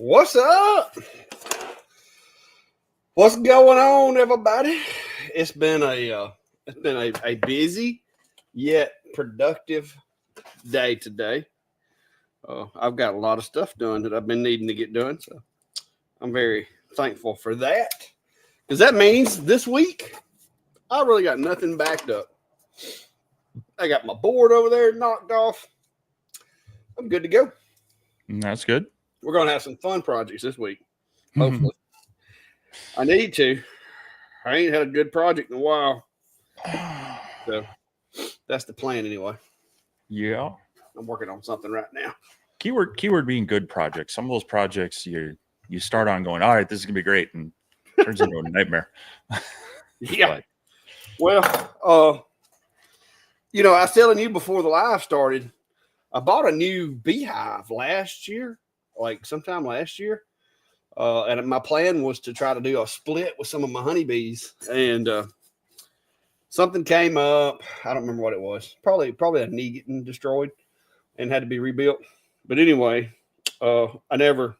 What's up? What's going on, everybody? It's been a busy yet productive day today. I've got a lot of stuff done that I've been needing to get done, so I'm very thankful for that. Because that means this week I really got nothing backed up. I got my board over there knocked off. I'm good to go. That's good. We're gonna have some fun projects this week. Hopefully. I need to. I ain't had a good project in a while. So that's the plan anyway. Yeah. I'm working on something right now. Keyword being good projects. Some of those projects you start on going, all right, this is gonna be great, and turns into a nightmare. Yeah. Well, I was telling you before the live started, I bought a new beehive last year, like sometime last year. And my plan was to try to do a split with some of my honeybees. And something came up. I don't remember what it was. Probably a knee getting destroyed and had to be rebuilt. But anyway, I never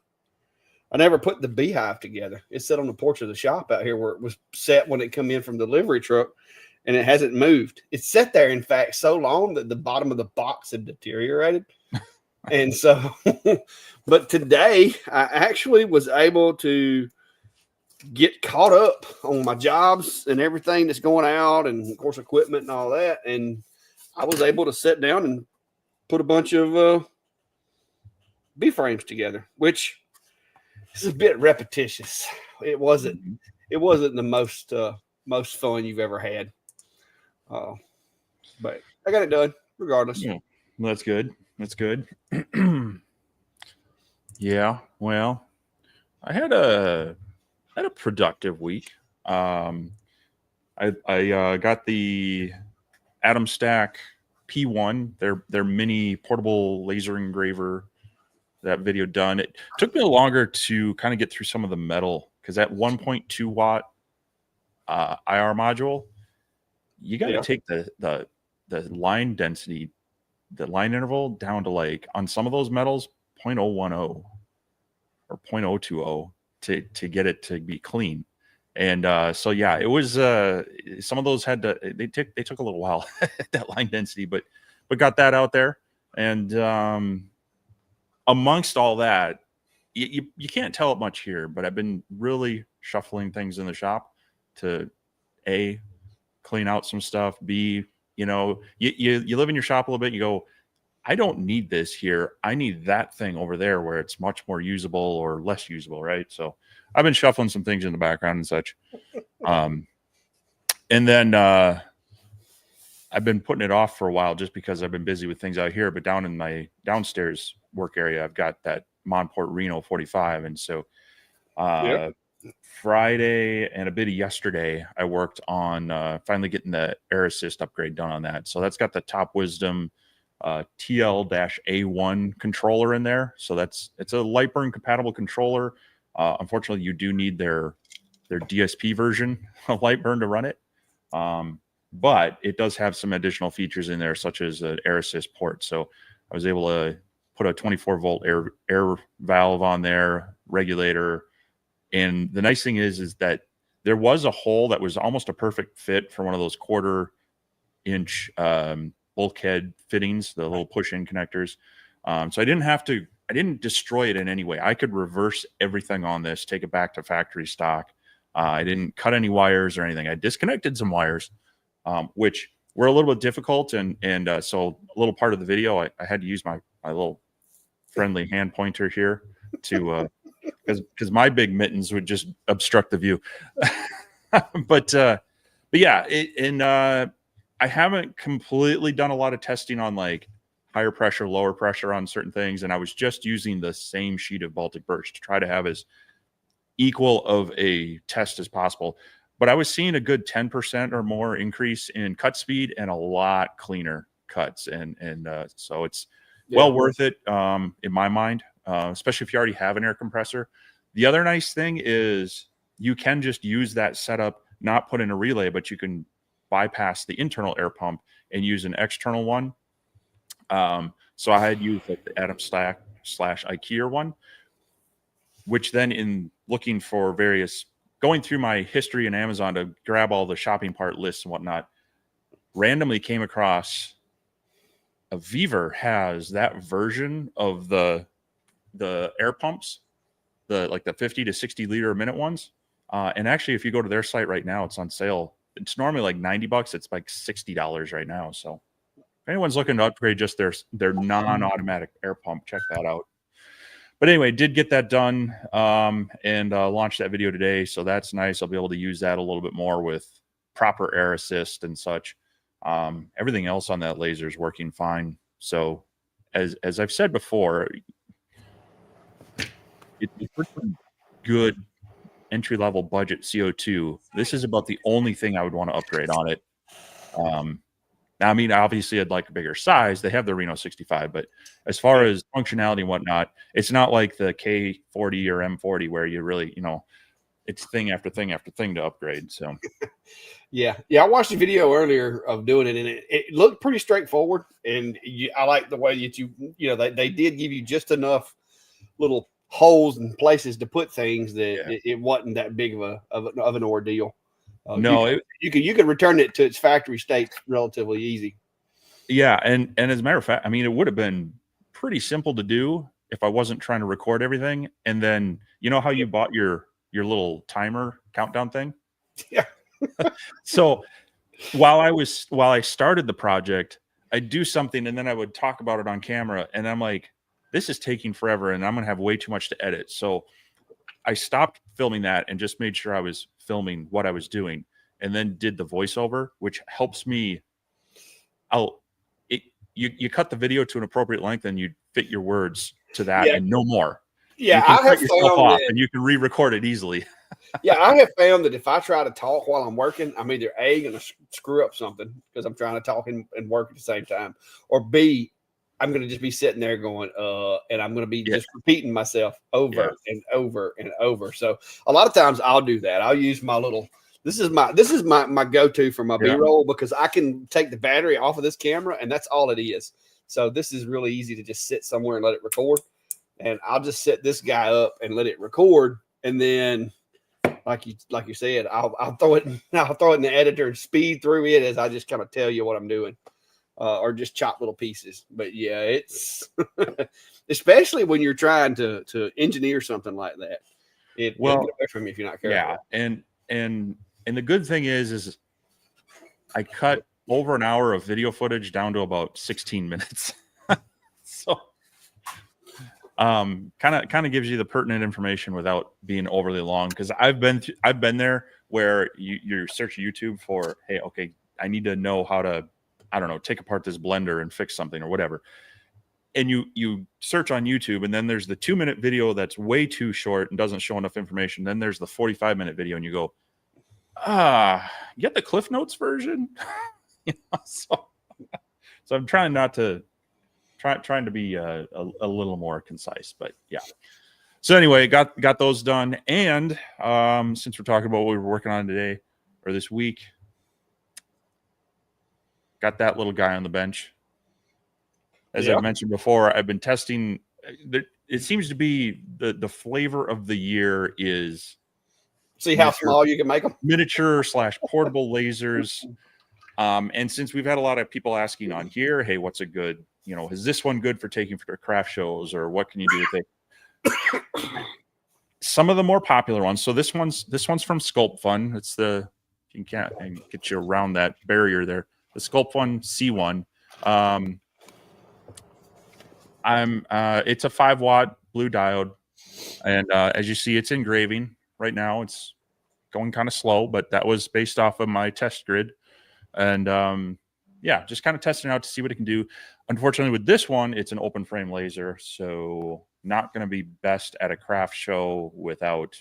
put the beehive together. It sat on the porch of the shop out here where it was set when it come in from the delivery truck, and it hasn't moved. It's sat there, in fact, so long that the bottom of the box had deteriorated. And so, but today I actually was able to get caught up on my jobs and everything that's going out, and of course equipment and all that. And I was able to sit down and put a bunch of bee frames together, which is a bit repetitious. It wasn't the most fun you've ever had. But I got it done regardless. Yeah, that's good. That's good. Yeah. Well, I had a productive week. I got the Atom Stack P1, their mini portable laser engraver. That video done. It took me longer to kind of get through some of the metal because that 1.2 watt IR module, you got to take the line density, the line interval down to, like, on some of those metals 0.010 or 0.020 to get it to be clean. And so yeah, it was some of those had to they took a little while that line density, but got that out there. And amongst all that, you can't tell it much here, but I've been really shuffling things in the shop to A, clean out some stuff, B, you live in your shop a little bit, you go, I don't need this here. I need that thing over there where it's much more usable or less usable, right? So I've been shuffling some things in the background and such. And then I've been putting it off for a while just because I've been busy with things out here. But down in my downstairs work area, I've got that Monport Reno 45. And so Friday and a bit of yesterday, I worked on finally getting the Air Assist upgrade done on that. So that's got the Top Wisdom TL-A1 controller in there. So it's a Lightburn compatible controller. Unfortunately, you do need their DSP version of Lightburn to run it. But it does have some additional features in there, such as an Air Assist port. So I was able to put a 24-volt air valve on there, regulator. And the nice thing is that there was a hole that was almost a perfect fit for one of those 1/4-inch bulkhead fittings, the little push-in connectors. So I didn't destroy it in any way. I could reverse everything on this, take it back to factory stock. I didn't cut any wires or anything. I disconnected some wires, which were a little bit difficult. And so a little part of the video, I had to use my little friendly hand pointer here to, because my big mittens would just obstruct the view. But yeah, I haven't completely done a lot of testing on, like, higher pressure, lower pressure on certain things. And I was just using the same sheet of Baltic birch to try to have as equal of a test as possible. But I was seeing a good 10% or more increase in cut speed and a lot cleaner cuts. And so it's well worth it in my mind, especially if you already have an air compressor. The other nice thing is you can just use that setup, not put in a relay, but you can bypass the internal air pump and use an external one. So I had used, like, the Atom Stack / IKEA one. which then in looking for going through my history in Amazon to grab all the shopping part lists and whatnot, randomly came across a Weaver has that version of the air pumps, the 50 to 60 liter a minute ones. And actually, if you go to their site right now, it's on sale. It's normally like $90. It's like $60 right now. So if anyone's looking to upgrade just their non-automatic air pump, check that out. But anyway, did get that done and launched that video today. So that's nice. I'll be able to use that a little bit more with proper air assist and such. Everything else on that laser is working fine. So as I've said before, it's pretty good entry-level budget CO2. This is about the only thing I would want to upgrade on it. Now, I mean, obviously, I'd like a bigger size. They have the Reno 65, but as far as functionality and whatnot, it's not like the K40 or M40 where you really, it's thing after thing after thing to upgrade. So, yeah. I watched a video earlier of doing it, and it looked pretty straightforward. And I like the way that they did give you just enough little holes and places to put things that it wasn't that big of an ordeal. No, you could return it to its factory state relatively easy. Yeah, and as a matter of fact, I mean, it would have been pretty simple to do if I wasn't trying to record everything. And then how you bought your little timer countdown thing? Yeah. So while I started the project, I'd do something and then I would talk about it on camera, and I'm like, this is taking forever and I'm gonna have way too much to edit. So I stopped filming that and just made sure I was filming what I was doing, and then did the voiceover, which helps me. You cut the video to an appropriate length and you fit your words to that and no more. Yeah, you can cut yourself off and you can re-record it easily. Yeah, I have found that if I try to talk while I'm working, I'm either A, going to screw up something because I'm trying to talk and work at the same time, or B, I'm going to just be sitting there going, and I'm going to be just repeating myself over and over and over. So a lot of times I'll do that. I'll use my little, this is my go-to for my B-roll, because I can take the battery off of this camera and that's all it is. So this is really easy to just sit somewhere and let it record. And I'll just set this guy up and let it record. And then like you said, I'll throw it in the editor and speed through it as I just kind of tell you what I'm doing. Or just chop little pieces. But yeah, it's especially when you're trying to engineer something like that. It will get away from you if you're not careful. Yeah, and the good thing is I cut over an hour of video footage down to about 16 minutes. So kind of gives you the pertinent information without being overly long, because I've been there where you're searching YouTube for, hey, okay, I need to know how to, I don't know, take apart this blender and fix something or whatever. And you search on YouTube, and then there's the 2-minute video that's way too short and doesn't show enough information. Then there's the 45-minute video, and you go, you get the Cliff Notes version. So I'm trying not to trying to be a little more concise, but yeah. So anyway, got those done, and since we're talking about what we were working on today or this week, got that little guy on the bench. As I mentioned before, I've been testing. It seems to be the flavor of the year is see how small you can make them. Miniature / portable lasers. And since we've had a lot of people asking on here, hey, what's a good, is this one good for taking for craft shows, or what can you do with it? Some of the more popular ones. So this one's from Sculpt Fun. It's you can't get you around that barrier there. The Sculpt Fun C1. It's a 5-watt blue diode, and as you see, it's engraving right now. It's going kind of slow, but that was based off of my test grid, and just kind of testing out to see what it can do. Unfortunately, with this one, it's an open frame laser, so not going to be best at a craft show without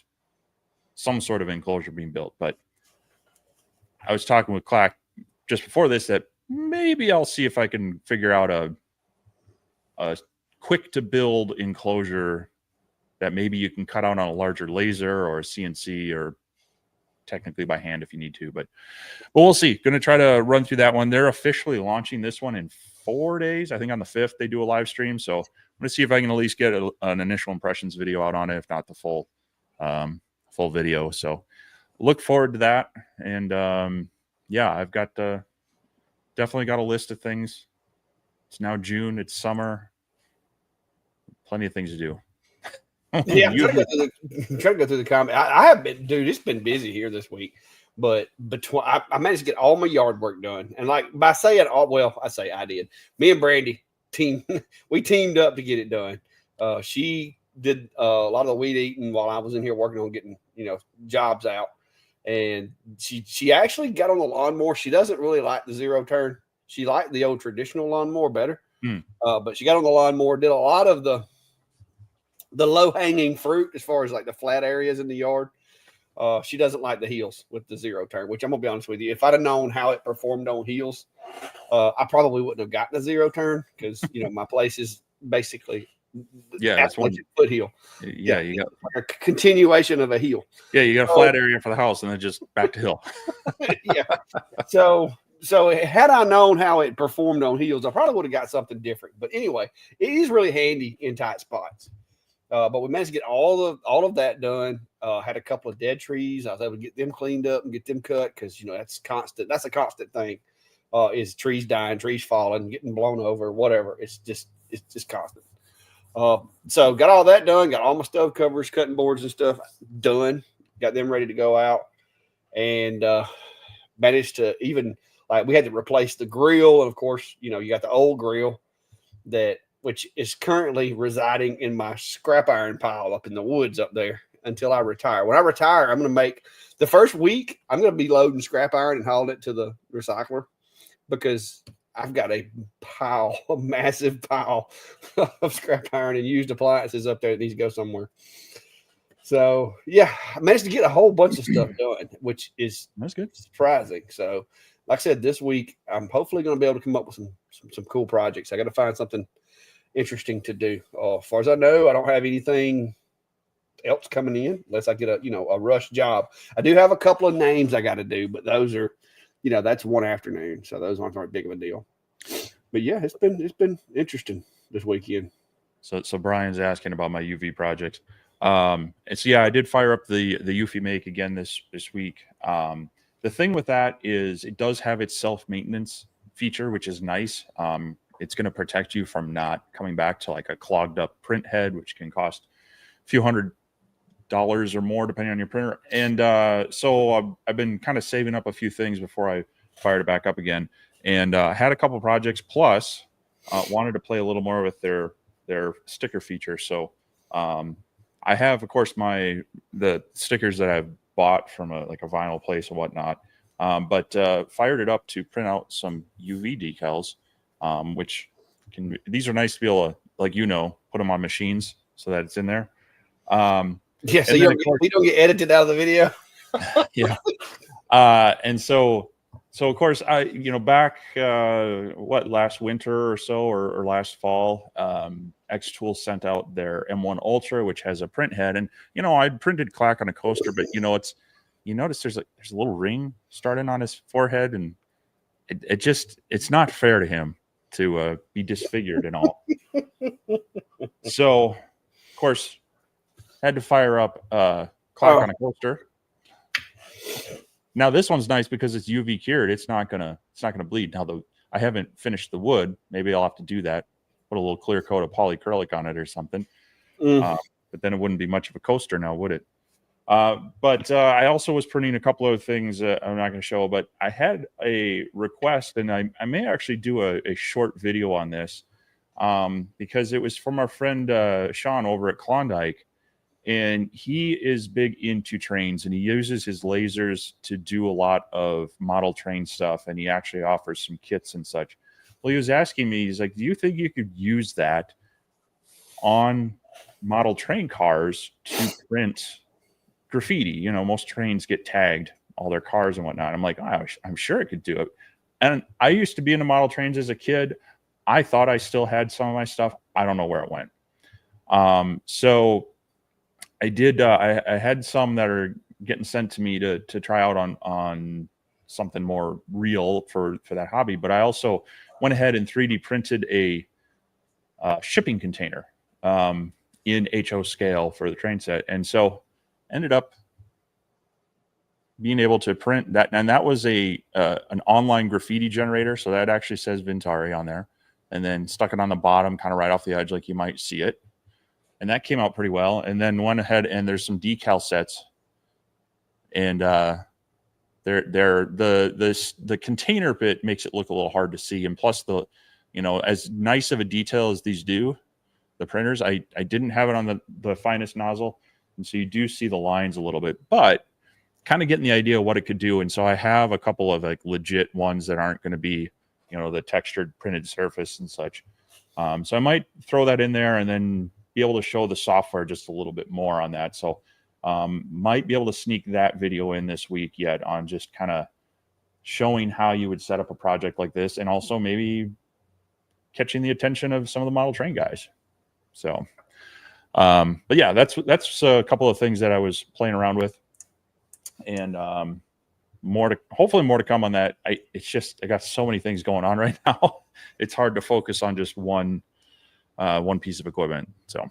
some sort of enclosure being built. But I was talking with Clack just before this that maybe I'll see if I can figure out a quick to build enclosure that maybe you can cut out on a larger laser or a CNC, or technically by hand if you need to, but we'll see. Going to try to run through that one. They're officially launching this one in 4 days. I think on the 5th they do a live stream, so going to see if I can at least get an initial impressions video out on it, if not the full video. So look forward to that. And yeah, I've got definitely got a list of things. It's now June. It's summer. Plenty of things to do. Yeah, I'm trying to go through the comment. I have been, dude. It's been busy here this week, but I managed to get all my yard work done. And like by saying all, well, I say I did. Me and Brandy we teamed up to get it done. She did a lot of the weed eating while I was in here working on getting jobs out. And she actually got on the lawnmower. She doesn't really like the zero turn. She liked the old traditional lawnmower better. But she got on the lawnmower, did a lot of the low hanging fruit as far as like the flat areas in the yard. She doesn't like the heels with the zero turn, which I'm gonna be honest with you. If I'd have known how it performed on heels, I probably wouldn't have gotten a zero turn because my place is basically that's one footheel. Yeah, you got like a continuation of a heel. Yeah, you got a flat area for the house and then just back to hill. Yeah. So had I known how it performed on heels, I probably would have got something different. But anyway, it is really handy in tight spots. But we managed to get all of that done. Had a couple of dead trees. I was able to get them cleaned up and get them cut because that's constant. That's a constant thing. Is trees dying, trees falling, getting blown over, whatever. It's just constant. So got all that done. Got all my stove covers, cutting boards and stuff done. Got them ready to go out, and managed to even we had to replace the grill, and of course you got the old grill which is currently residing in my scrap iron pile up in the woods up there until I retire. When I retire, I'm going to make the first week, I'm going to be loading scrap iron and hauling it to the recycler because I've got a massive pile of scrap iron and used appliances up there that needs to go somewhere. So yeah, I managed to get a whole bunch of stuff done, which is that's good, surprising. So like I said, this week, I'm hopefully going to be able to come up with some cool projects. I got to find something interesting to do. As far as I know, I don't have anything else coming in unless I get a rush job. I do have a couple of names I got to do, but those are, that's one afternoon, so those aren't big of a deal. But yeah, it's been interesting this weekend. So Brian's asking about my UV project. And so yeah, I did fire up the UV make again this week. The thing with that is it does have its self-maintenance feature, which is nice. It's going to protect you from not coming back to like a clogged up print head, which can cost a few $100 or more depending on your printer. And so I've been kind of saving up a few things before I fired it back up again, and had a couple projects. Plus, wanted to play a little more with their sticker feature. So I have, of course, the stickers that I've bought from a vinyl place and whatnot, but fired it up to print out some UV decals. Which these are nice to be able to, put them on machines so that it's in there. So we don't get edited out of the video. Yeah. And so of course I, back, last winter or so, or last fall, X Tools sent out their M1 Ultra, which has a print head. And, I'd printed Clack on a coaster, but you notice there's a little ring starting on his forehead, and it's not fair to him to be disfigured and all. So, of course, had to fire up Clack on a coaster. Now this one's nice because it's UV cured. It's not gonna bleed. Now I haven't finished the wood. Maybe I'll have to do that. Put a little clear coat of polyacrylic on it or something. But then it wouldn't be much of a coaster now, would it? But I also was printing a couple of things I'm not going to show, but I had a request, and I may actually do a short video on this because it was from our friend Sean over at Klondike, and he is big into trains, and he uses his lasers to do a lot of model train stuff, and he actually offers some kits and such. Well, he was asking me, he's like, do you think you could use that on model train cars to print graffiti? Most trains get tagged, all their cars and whatnot. I'm like, I'm sure I could do it. And I used to be into model trains as a kid. I thought I still had some of my stuff. I don't know where it went. So I did. I had some that are getting sent to me to try out on something more real for that hobby. But I also went ahead and 3D printed a shipping container in HO scale for the train set. And so ended up being able to print that. And that was an online graffiti generator. So that actually says Vintauri on there, and then stuck it on the bottom, kind of right off the edge, like you might see it. And that came out pretty well. And then went ahead, and there's some decal sets, and the container bit makes it look a little hard to see. And plus as nice of a detail as these do, the printers, I didn't have it on the finest nozzle. And so you do see the lines a little bit, but kind of getting the idea of what it could do. And so I have a couple of like legit ones that aren't going to be, the textured printed surface and such. So I might throw that in there and then be able to show the software just a little bit more on that. So might be able to sneak that video in this week yet on just kind of showing how you would set up a project like this, and also maybe catching the attention of some of the model train guys. So, but yeah, that's a couple of things that I was playing around with, and hopefully more to come on that. I got so many things going on right now. It's hard to focus on just one piece of equipment. So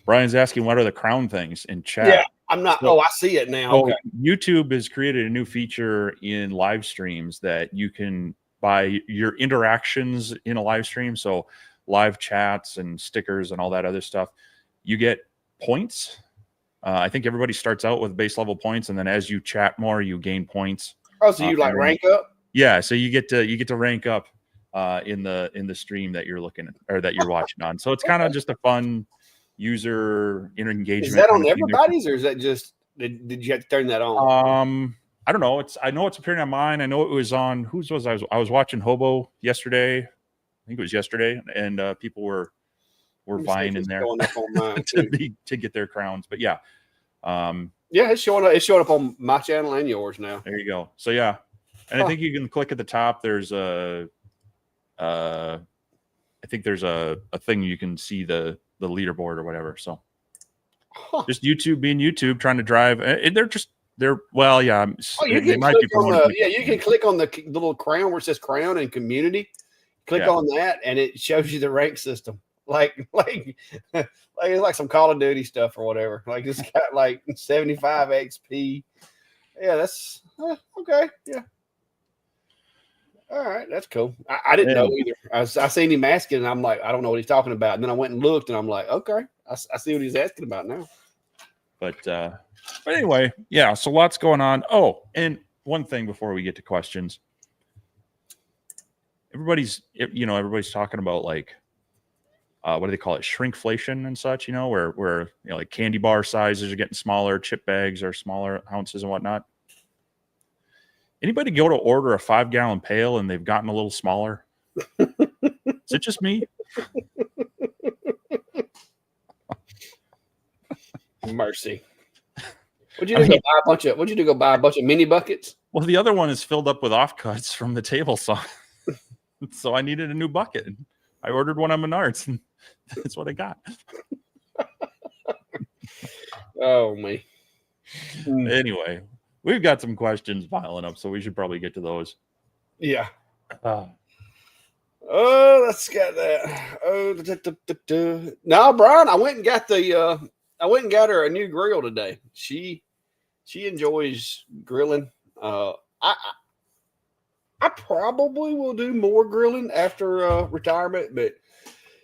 Brian's asking, what are the crown things in chat? Yeah, I'm not. So, I see it now. so Okay. YouTube has created a new feature in live streams that you can, by your interactions in a live stream, so live chats and stickers and all that other stuff, you get points. I think everybody starts out with base level points, and then as you chat more, you gain points. Oh, so you rank up? Yeah, so you get to rank up in the stream that you're looking at, or that you're watching on. So it's kind of just a fun user engagement. Is that on everybody's, or is that just did you have to turn that on? I don't know. I know it's appearing on mine. I know it was on I was watching Hobo yesterday. I think it was yesterday, and people were vying in there to get their crowns. But yeah. Yeah, it's showing up on my channel and yours now. There you go. So yeah. And I think you can click at the top. There's I think there's a thing you can see the leaderboard or whatever. So just YouTube being YouTube, trying to drive. And well, yeah. You can click on the little crown where it says crown and community. Click on that, and it shows you the rank system. Like it's like some Call of Duty stuff or whatever. Like it's got like 75 XP. Yeah, that's okay. Yeah. All right, that's cool. I didn't know either. I seen him asking, and I'm like, I don't know what he's talking about. And then I went and looked, and I'm like, okay, I see what he's asking about now. But anyway, yeah. So lots going on. Oh, and one thing before we get to questions, everybody's talking about like what do they call it, shrinkflation and such. Where like candy bar sizes are getting smaller, chip bags are smaller ounces and whatnot. Anybody go to order a 5-gallon pail and they've gotten a little smaller? Is it just me? Mercy. What'd you do? Go buy a bunch of mini buckets? Well, the other one is filled up with offcuts from the table saw. So I needed a new bucket. I ordered one on Menards, and that's what I got. Oh, me. Anyway, we've got some questions piling up, so we should probably get to those. Yeah. Let's get that. No, Brian, I went and got her a new grill today. She enjoys grilling. I probably will do more grilling after retirement, but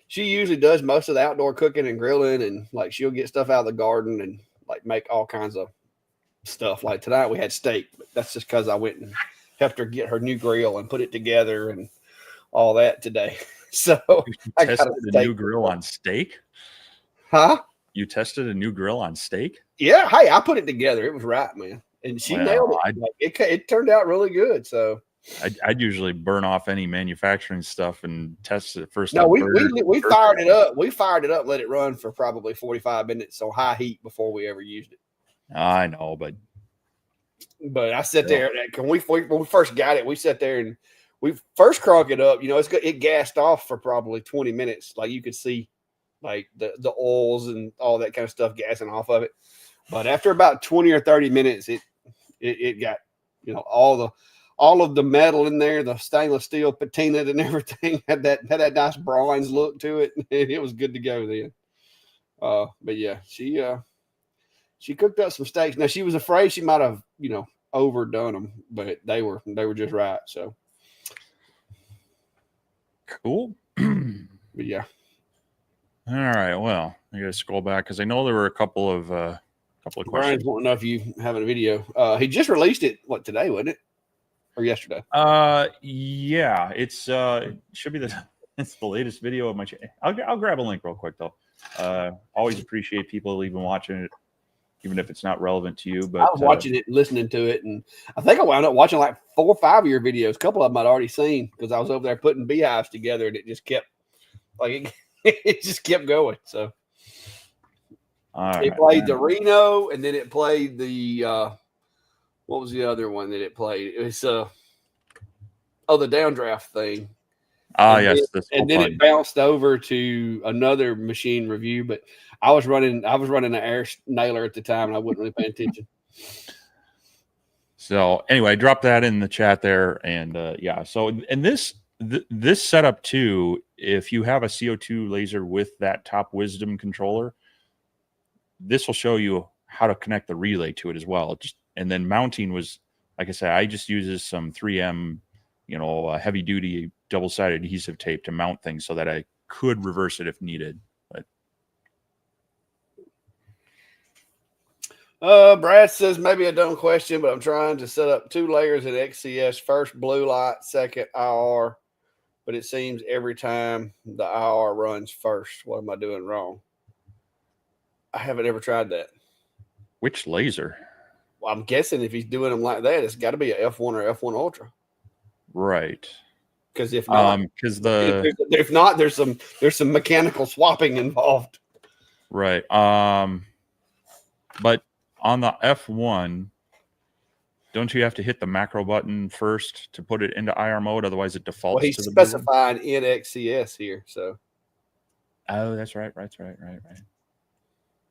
she usually does most of the outdoor cooking and grilling, and like she'll get stuff out of the garden and like make all kinds of stuff. Like tonight we had steak, but that's just because I went and helped her get her new grill and put it together and all that today. So I tested a new grill on steak. Huh? You tested a new grill on steak? Yeah. Hey, I put it together. It was right, man. And she nailed it. It turned out really good. So I'd usually burn off any manufacturing stuff and test it first. No, we fired it up. We fired it up, let it run for probably 45 minutes on high heat before we ever used it. I know, but I sat there. When we first got it, we sat there and we first cranked it up. It gassed off for probably 20 minutes. Like you could see, like the oils and all that kind of stuff gassing off of it. But after about 20 or 30 minutes, it got all all of the metal in there, the stainless steel patinaed and everything had that nice bronze look to it, and it was good to go then. But yeah, she cooked up some steaks. Now she was afraid she might have, overdone them, but they were just right. So cool. but yeah. All right. Well, I got to scroll back because I know there were a couple of questions. Brian's wanting to know if you have a video. He just released it. What, today, wasn't it, or yesterday? Yeah, it's it should be it's the latest video of my channel. I'll grab a link real quick though. Always appreciate people even watching it, even if it's not relevant to you. But I was watching it, listening to it, and I think I wound up watching like 4 or 5 of your videos. A couple of them I'd already seen because I was over there putting beehives together, and it just kept it just kept going. So it played the Reno, and then it played the what was the other one that it played? It was the downdraft thing. Yes, and then it bounced over to another machine review, but I was running an air nailer at the time, and I wasn't really paying attention. So anyway, drop that in the chat there, and yeah. So and this setup too, if you have a CO2 laser with that Top Wisdom controller, this will show you how to connect the relay to it as well. And then mounting was, like I said, I just uses some 3M, heavy duty double-sided adhesive tape to mount things so that I could reverse it if needed. But Brad says maybe a dumb question, but I'm trying to set up 2 layers at XCS. First blue light, second IR, but it seems every time the IR runs first. What am I doing wrong? I haven't ever tried that. Which laser? Well, I'm guessing if he's doing them like that, it's got to be a F1 or F1 Ultra. Right. Because if not, if not, there's some mechanical swapping involved. Right. But on the F1, don't you have to hit the macro button first to put it into IR mode? Otherwise, it defaults. Well, he's to the specifying in XCS here. So. Oh, that's right. Right.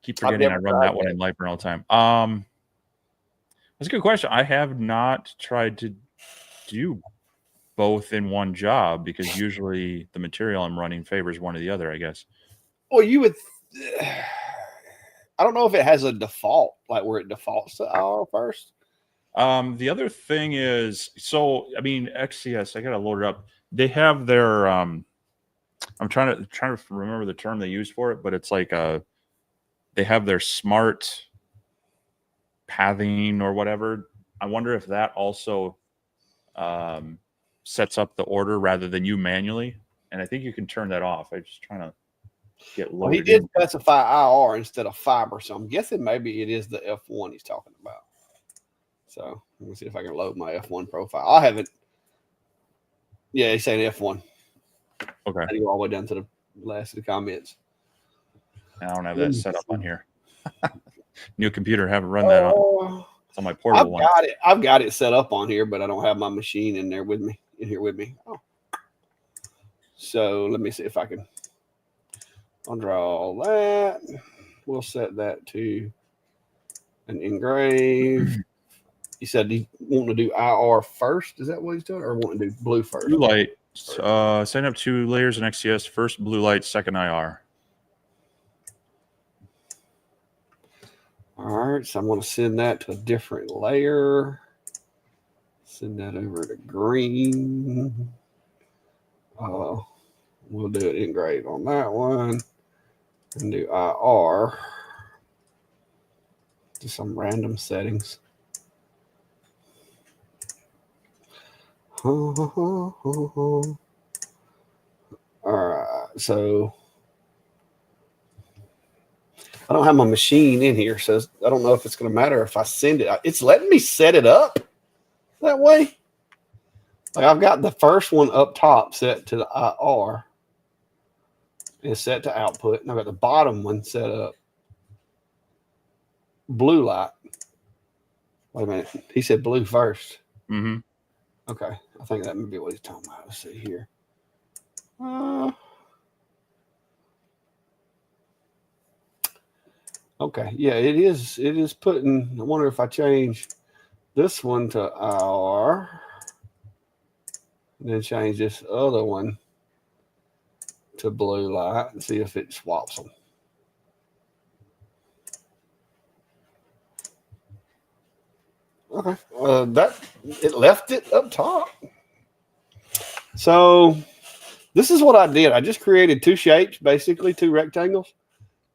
Keep forgetting I run that one in Lightburn all the time. That's a good question. I have not tried to do both in one job because usually the material I'm running favors one or the other, I guess. Well, you would. I don't know if it has a default, like where it defaults to IR first. The other thing is, XCS, I gotta load it up. They have their I'm trying to remember the term they use for it, but it's like they have their smart pathing or whatever. I wonder if that also sets up the order rather than you manually. And I think you can turn that off. I'm just trying to get loaded. Well, he did specify IR instead of fiber, so I'm guessing maybe it is the F1 he's talking about. So let me see if I can load my F1 profile. I haven't. Yeah, he's saying F1. Okay. I go all the way down to the last of the comments. I don't have that set up on here. New computer, haven't run that on. It's on my portable one. I've got it set up on here, but I don't have my machine in here with me. Oh. So let me see if I can undraw that. We'll set that to an engrave. He said he wanting to do IR first. Is that what he's doing, or wanting to do blue first? Blue light. Setting up 2 layers in XCS. First blue light, second IR. All right, so I'm going to send that to a different layer. Send that over to green. We'll do it engrave on that one and do IR. Just some random settings. All right, so I don't have my machine in here, so I don't know if it's going to matter if I send it. It's letting me set it up that way. Like I've got the first one up top set to the IR. It's set to output, and I've got the bottom one set up blue light. Wait a minute. He said blue first. Mm-hmm. Okay. I think that may be what he's talking about. Let's see here. Okay. Yeah, it is putting. I wonder if I change this one to IR. And then change this other one to blue light and see if it swaps them. Okay, that it left it up top. So this is what I did. I just created two shapes, basically two rectangles.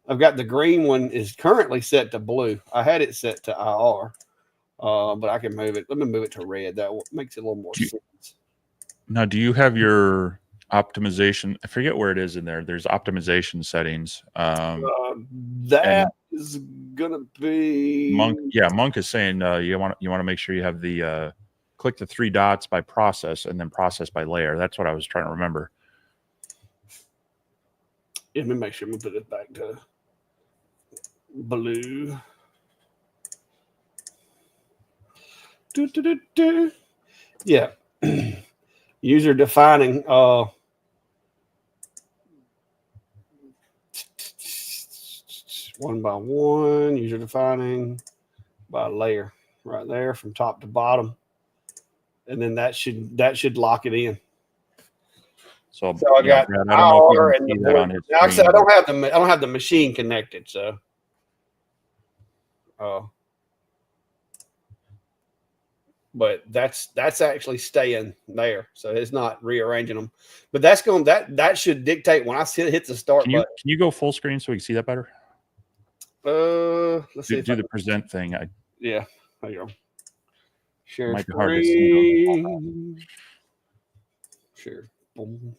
I've got the green one is currently set to blue. I had it set to IR, but I can move it. Let me move it to red. That makes it a little more sense. Now, do you have your optimization? I forget where it is in there. There's optimization settings. That is gonna be Monk. Yeah, Monk is saying you want to make sure you have the click the three dots by process and then process by layer. That's what I was trying to remember. Let me make sure we put it back to blue. Yeah. User defining one by one, user defining by layer right there from top to bottom. And then that should lock it in. So I got Brad, I don't know if you can see that on his screen. Like I said, I don't have the machine connected, so but that's actually staying there, so it's not rearranging them. But that should dictate when I hit the start button. Can you go full screen so we can see that better? Let's see. Do the present thing. Yeah, there you go. Share might screen. be hard to see. Sure. Boom.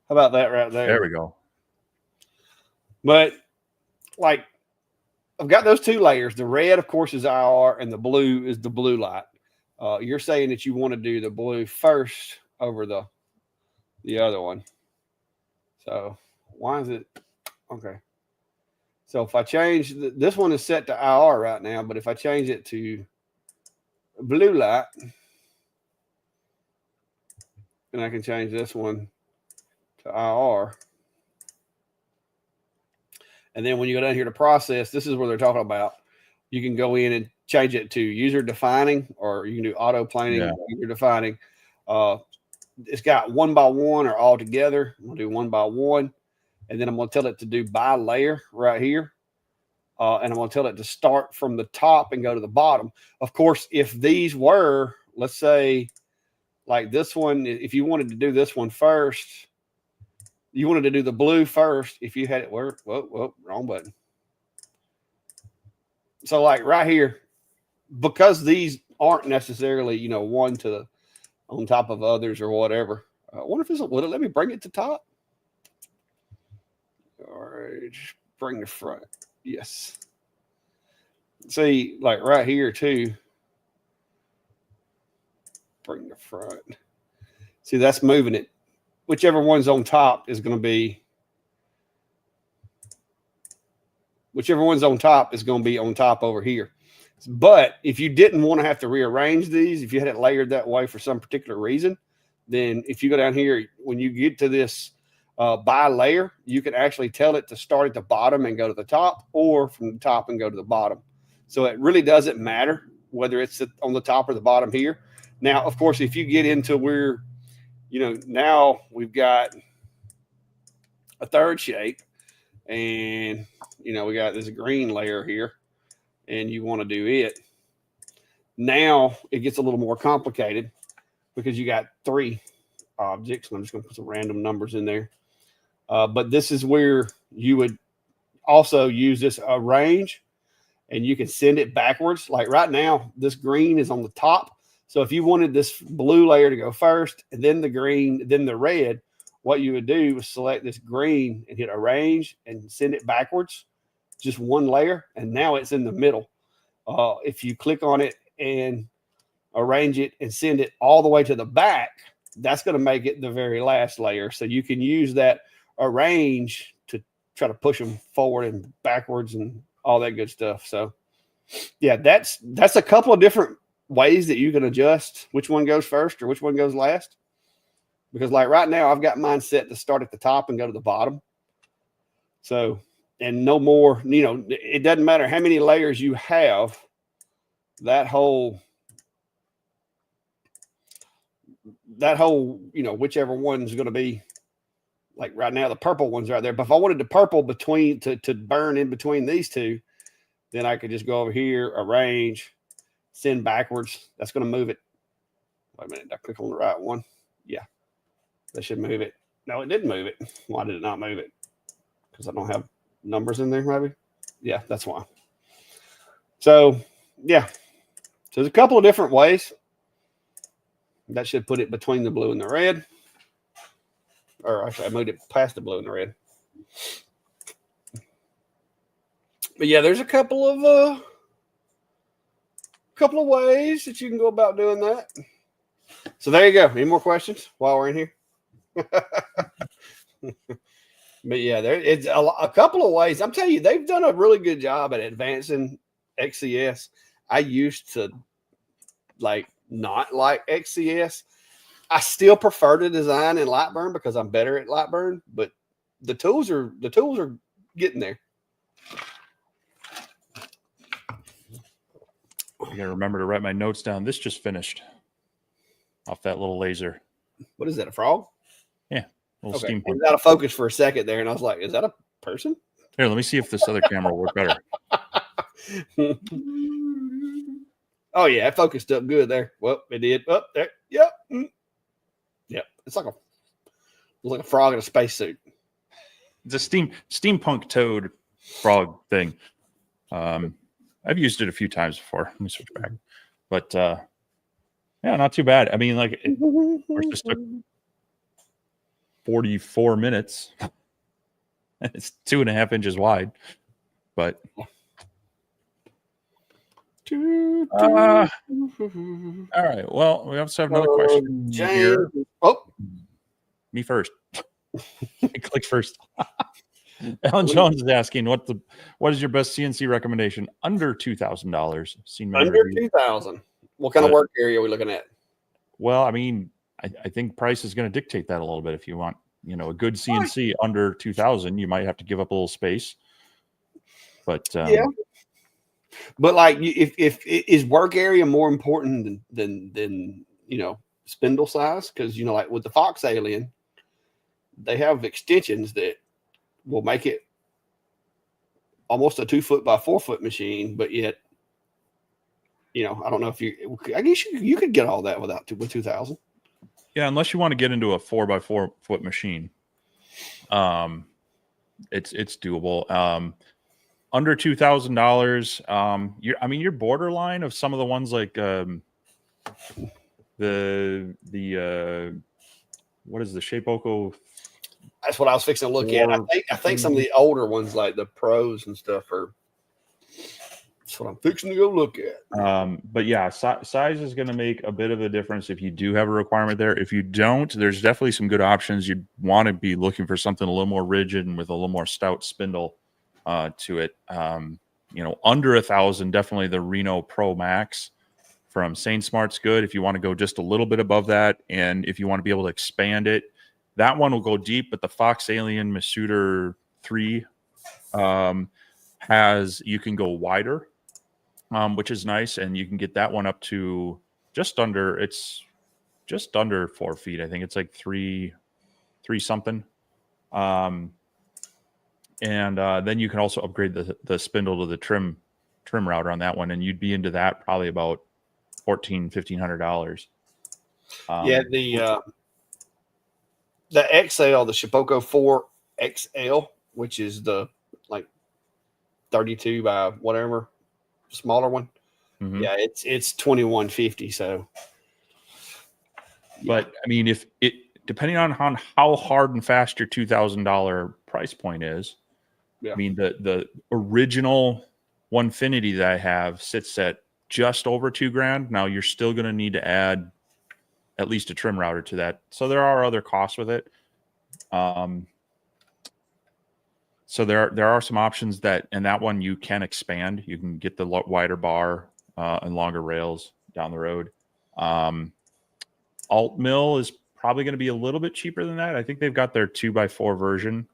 How about that right there? There we go. But like, I've got those two layers. The red, of course, is IR, and the blue is the blue light. You're saying that you want to do the blue first over the other one. So why is it okay? So if I change this one is set to IR right now, but if I change it to blue light, and I can change this one to IR. And then when you go down here to process, this is where they're talking about. You can go in and change it to user defining, or you can do auto planing, user defining. It's got one by one or all together. I'm gonna do one by one, and then I'm gonna tell it to do by layer right here. And I'm gonna tell it to start from the top and go to the bottom. Of course, if these were, let's say, like this one, if you wanted to do this one first, you wanted to do the blue first. If you had it work, whoa, wrong button. So like right here, because these aren't necessarily, one on top of others or whatever. I wonder if will it let me bring it to top? All right, just bring the front. Yes. See, like right here too. Bring the front. See, that's moving it. Whichever one's on top is going to be. Whichever one's on top is going to be on top over here. But if you didn't want to have to rearrange these, if you had it layered that way for some particular reason, then if you go down here, when you get to this by layer, you can actually tell it to start at the bottom and go to the top, or from the top and go to the bottom. So it really doesn't matter whether it's on the top or the bottom here. Now, of course, if you get into where, now we've got a third shape, and, we got this green layer here, and you want to do it. Now it gets a little more complicated because you got three objects, and I'm just going to put some random numbers in there. But this is where you would also use this arrange, and you can send it backwards. Like right now, this green is on the top. So if you wanted this blue layer to go first, and then the green, then the red, what you would do is select this green and hit arrange and send it backwards, just one layer, and now it's in the middle. If you click on it and arrange it and send it all the way to the back, that's going to make it the very last layer. So you can use that arrange to try to push them forward and backwards and all that good stuff. So yeah, that's a couple of different ways that you can adjust which one goes first or which one goes last. Because like right now, I've got mine set to start at the top and go to the bottom. So, and no more, it doesn't matter how many layers you have, that whole, whichever one's going to be, like right now, the purple one's right there. But if I wanted the purple between to burn in between these two, then I could just go over here, arrange, send backwards. That's going to move it. Wait a minute. Did I click on the right one? Yeah. That should move it. No, it didn't move it. Why did it not move it? Because I don't have numbers in there, maybe? Yeah, that's why. So, yeah. So there's a couple of different ways. That should put it between the blue and the red. Or actually, I moved it past the blue and the red. But yeah, there's a couple of ways that you can go about doing that. So there you go. Any more questions while we're in here? But yeah, it's a couple of ways. I'm telling you, they've done a really good job at advancing XCS. I used to not like XCS. I still prefer to design in Lightburn because I'm better at Lightburn, but the tools are getting there. I gotta remember to write my notes down. This just finished off that little laser. What is that? A frog? Yeah, little okay. steampunk. It was out of focus for a second there, and I was like, "Is that a person?" Here, let me see if this other camera will work better. Oh yeah, it focused up good there. Well, it did. Up there. Yep. Yep. It's like a frog in a spacesuit. It's a steampunk toad frog thing. I've used it a few times before. Let me switch back. But yeah, not too bad. I mean, like it just took 44 minutes. It's 2.5 inches wide. But all right. Well, we also have another question here. Oh, me first. Click first. Alan Jones is asking, what is your best CNC recommendation under $2,000? Under 2,000. What kind of work area are we looking at? Well, I mean, I think price is going to dictate that a little bit. If you want, a good CNC under 2,000, you might have to give up a little space. But yeah. But like, if is work area more important than spindle size? Because like with the Fox Alien, they have extensions that will make it almost a 2 foot by 4 foot machine, but yet, I don't know if I guess you could get all that with 2,000. Yeah, unless you want to get into a 4 by 4 foot machine, it's doable. Under $2,000, you're borderline of some of the ones like the what is the Shapeoko? That's what I was fixing to look at. I think some of the older ones, like the Pros and stuff, are. That's what I'm fixing to go look at. But yeah, size is going to make a bit of a difference if you do have a requirement there. If you don't, there's definitely some good options. You'd want to be looking for something a little more rigid and with a little more stout spindle to it. Under 1,000, definitely the Reno Pro Max from Saint Smart's good. If you want to go just a little bit above that, and if you want to be able to expand it, that one will go deep. But the Fox Alien Masuder 3 you can go wider, which is nice, and you can get that one up to just under 4 feet. I think it's like three something. And then you can also upgrade the spindle to the trim router on that one, and you'd be into that probably about $1,500. Yeah, the XL, the Shapeoko 4 XL, which is the like 32 by whatever smaller one. Mm-hmm. Yeah, it's 2,150. So, but I mean, if it depending on how hard and fast your $2,000 price point is, I mean the original Onefinity that I have sits at just over $2,000. Now you're still going to need to add at least a trim router to that. So there are other costs with it. So there are some options and that one you can expand. You can get the wider bar and longer rails down the road. Alt Mill is probably going to be a little bit cheaper than that. I think they've got their 2x4 version.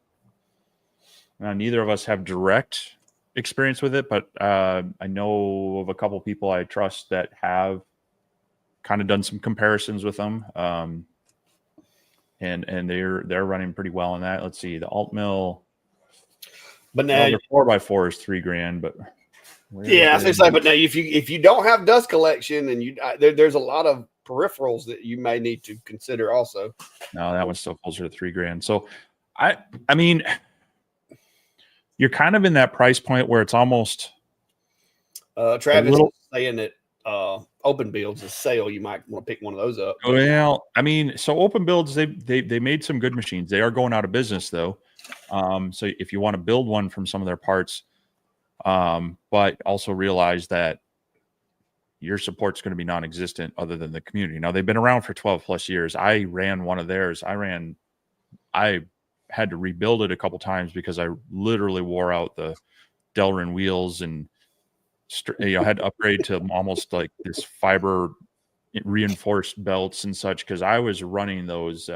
Neither of us have direct experience with it, but I know of a couple people I trust that have kind of done some comparisons with them. and they're running pretty well on that. Let's see, the alt mill. But now the 4x4 is $3,000, but yeah, I was gonna say, but now if you don't have dust collection and there's a lot of peripherals that you may need to consider also. No, that one's still closer to $3,000. So I mean, you're kind of in that price point where it's almost Travis is saying that open builds a sale. You might want to pick one of those up. Well, I mean, so open builds, they made some good machines. They are going out of business though. So if you want to build one from some of their parts, but also realize that your support's going to be non-existent other than the community. Now they've been around for 12 plus years. I ran one of theirs. I had to rebuild it a couple times because I literally wore out the Delrin wheels and had to upgrade to almost like this fiber reinforced belts and such, because I was running those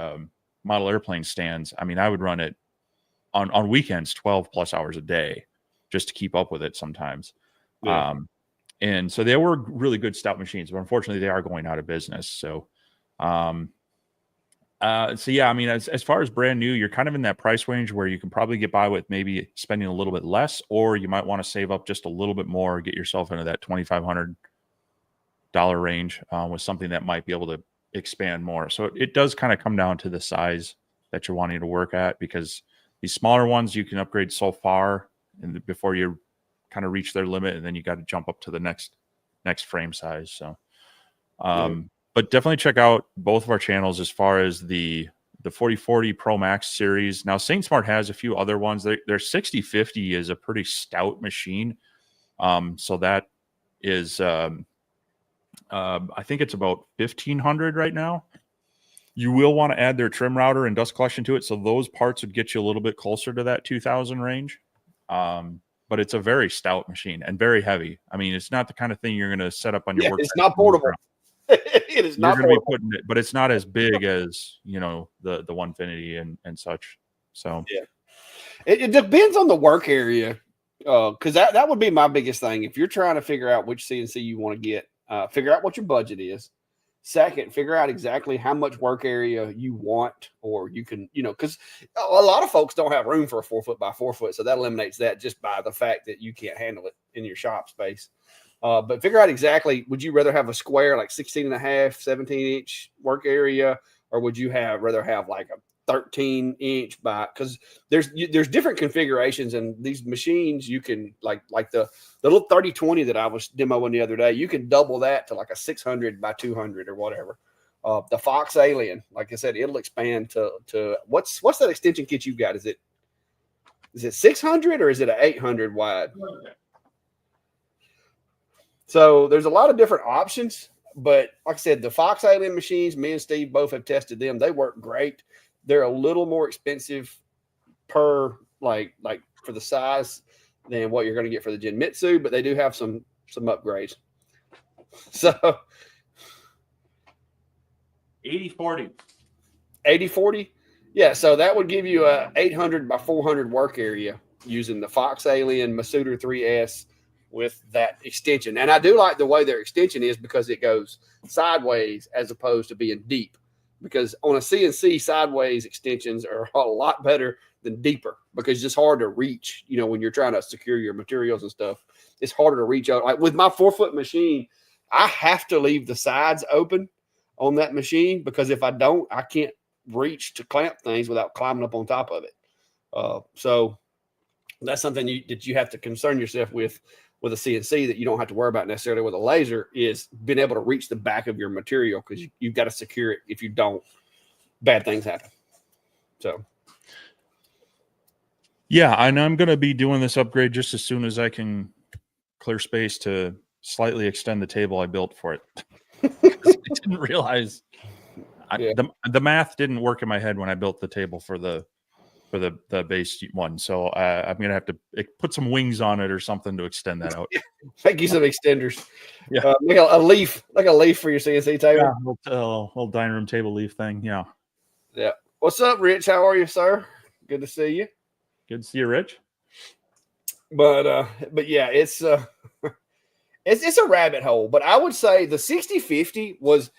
model airplane stands. I mean, I would run it on weekends 12 plus hours a day just to keep up with it sometimes. Yeah. And so they were really good stout machines, but unfortunately they are going out of business. So yeah, I mean, as far as brand new, you're kind of in that price range where you can probably get by with maybe spending a little bit less, or you might want to save up just a little bit more, get yourself into that $2,500 range with something that might be able to expand more. So it does kind of come down to the size that you're wanting to work at, because these smaller ones you can upgrade so far and before you kind of reach their limit, and then you got to jump up to the next frame size. So but definitely check out both of our channels as far as the 4040 Pro Max series. Now Saint Smart has a few other ones. Their 6050 is a pretty stout machine. So that is I think it's about $1,500 right now. You will want to add their trim router and dust collection to it, so those parts would get you a little bit closer to that 2,000 range. But it's a very stout machine and very heavy. I mean, it's not the kind of thing you're going to set up on your work. It's not portable. It is not going to be putting it, but it's not as big as, you know, the Onefinity and such. So yeah, it depends on the work area, because that would be my biggest thing. If you're trying to figure out which CNC you want to get, figure out what your budget is. Second, figure out exactly how much work area you want, or you can, you know, because a lot of folks don't have room for a 4 foot by 4 foot, so that eliminates that just by the fact that you can't handle it in your shop space. But figure out exactly, would you rather have a square like 16.5, 17-inch work area, or would you rather have like a 13-inch by, because there's different configurations, and these machines you can like the little 3020 that I was demoing the other day, you can double that to like a 600 by 200 or whatever. The Fox Alien, like I said, it'll expand to what's that extension kit you got? Is it 600 or is it an 800 wide? So there's a lot of different options, but like I said, the Fox Alien machines, me and Steve both have tested them. They work great. They're a little more expensive per like for the size than what you're going to get for the Genmitsu, but they do have some upgrades. So 80/40. 80/40? Yeah, so that would give you a 800 by 400 work area using the Fox Alien Masuda 3S with that extension. And I do like the way their extension is, because it goes sideways as opposed to being deep. Because on a CNC, sideways extensions are a lot better than deeper, because it's just hard to reach, you know, when you're trying to secure your materials and stuff. It's harder to reach out. Like with my 4 foot machine, I have to leave the sides open on that machine, because if I don't, I can't reach to clamp things without climbing up on top of it. So that's something that you have to concern yourself with a CNC, that you don't have to worry about necessarily with a laser, is being able to reach the back of your material, because you've got to secure it. If you don't, bad things happen. So yeah, and I'm going to be doing this upgrade just as soon as I can clear space to slightly extend the table I built for it. I didn't realize the math didn't work in my head when I built the table for the base one. So I'm going to have to put some wings on it or something to extend that out. Make you some extenders. Yeah. Make a leaf for your CNC table. Yeah, little dining room table leaf thing. Yeah. Yeah. What's up, Rich? How are you, sir? Good to see you. Good to see you, Rich. But yeah, it's a rabbit hole. But I would say the 6050 was,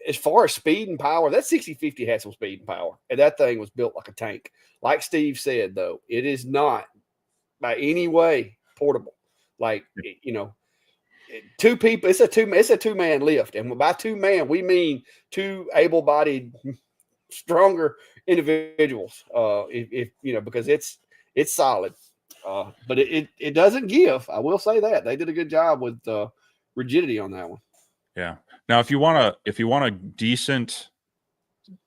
as far as speed and power, that 6050 had some speed and power, and that thing was built like a tank. Like Steve said, though, it is not by any way portable. Like, two people, it's a two-man lift, and by two-man we mean two able-bodied, stronger individuals. If because it's solid, but it doesn't give. I will say that they did a good job with rigidity on that one. Yeah. Now, if you want a decent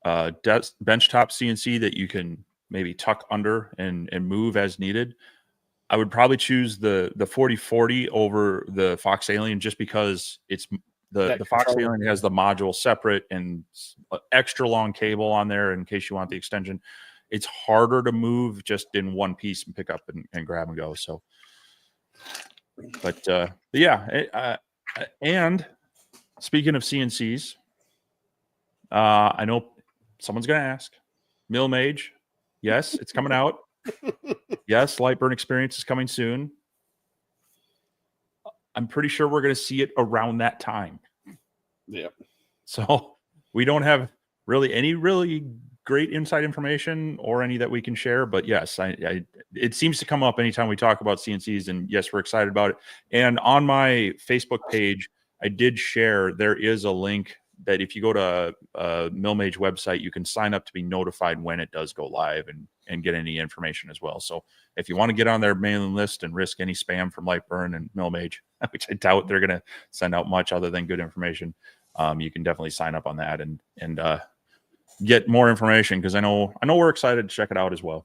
benchtop CNC that you can maybe tuck under and move as needed, I would probably choose the 4040 over the Fox Alien, just because it's the Fox Alien has the module separate and extra long cable on there in case you want the extension. It's harder to move just in one piece and pick up and grab and go. So, but yeah, and speaking of CNCs, I know someone's going to ask. Mill Mage, yes, it's coming out. Yes, Lightburn Experience is coming soon. I'm pretty sure we're going to see it around that time. Yeah. So we don't have any really great inside information or any that we can share. But yes, it seems to come up anytime we talk about CNCs. And yes, we're excited about it. And on my Facebook page, I did share, there is a link that if you go to Millmage website, you can sign up to be notified when it does go live and get any information as well. So if you want to get on their mailing list and risk any spam from Lightburn and Millmage, which I doubt they're going to send out much other than good information, you can definitely sign up on that and get more information, because I know we're excited to check it out as well.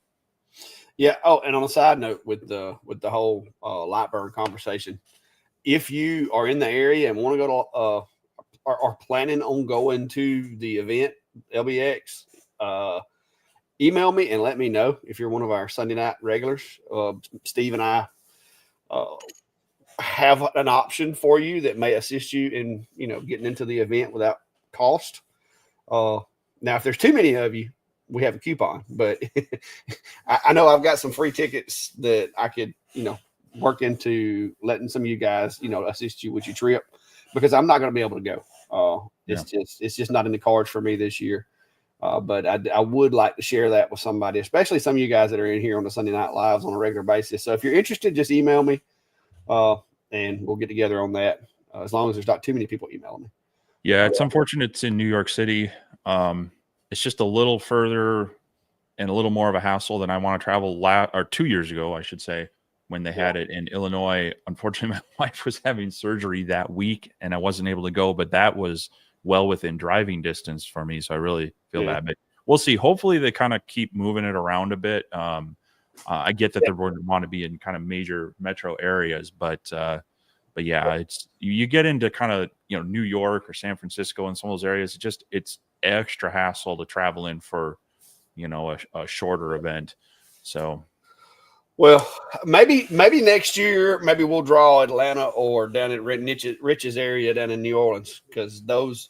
Yeah. Oh, and on a side note with the whole Lightburn conversation, if you are in the area and want to go to are planning on going to the event, LBX, email me and let me know if you're one of our Sunday night regulars. Steve and I have an option for you that may assist you in, getting into the event without cost. Now, if there's too many of you, we have a coupon, but I know I've got some free tickets that I could, work into letting some of you guys, assist you with your trip, because I'm not going to be able to go. It's just not in the cards for me this year. But I would like to share that with somebody, especially some of you guys that are in here on the Sunday Night Lives on a regular basis. So if you're interested, just email me, and we'll get together on that, as long as there's not too many people emailing me. Yeah, it's unfortunate it's in New York City. It's just a little further and a little more of a hassle than I want to travel 2 years ago, I should say, when they had it in Illinois. Unfortunately, my wife was having surgery that week and I wasn't able to go, but that was well within driving distance for me. So I really feel bad, but we'll see. Hopefully they kind of keep moving it around a bit. I get that they want to be in kind of major metro areas, but yeah, it's, you get into kind of, New York or San Francisco and some of those areas, it's extra hassle to travel in for, a shorter event. So, well, maybe next year, maybe we'll draw Atlanta or down at Rich's area down in New Orleans, because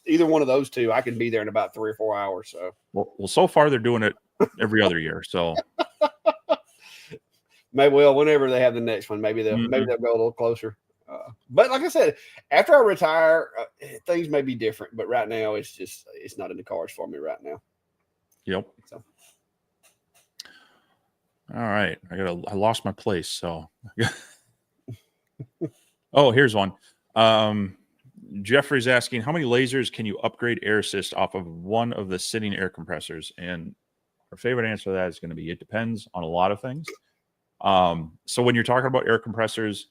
either one of those two, I can be there in about 3 or 4 hours. So, well, so far they're doing it every other year. So maybe, whenever they have the next one, maybe they'll go a little closer. But like I said, after I retire, things may be different. But right now, it's not in the cards for me right now. Yep. So. All right. I lost my place. So, oh, here's one. Jeffrey's asking, how many lasers can you upgrade air assist off of one of the sitting air compressors? And our favorite answer to that is going to be, it depends on a lot of things. So when you're talking about air compressors,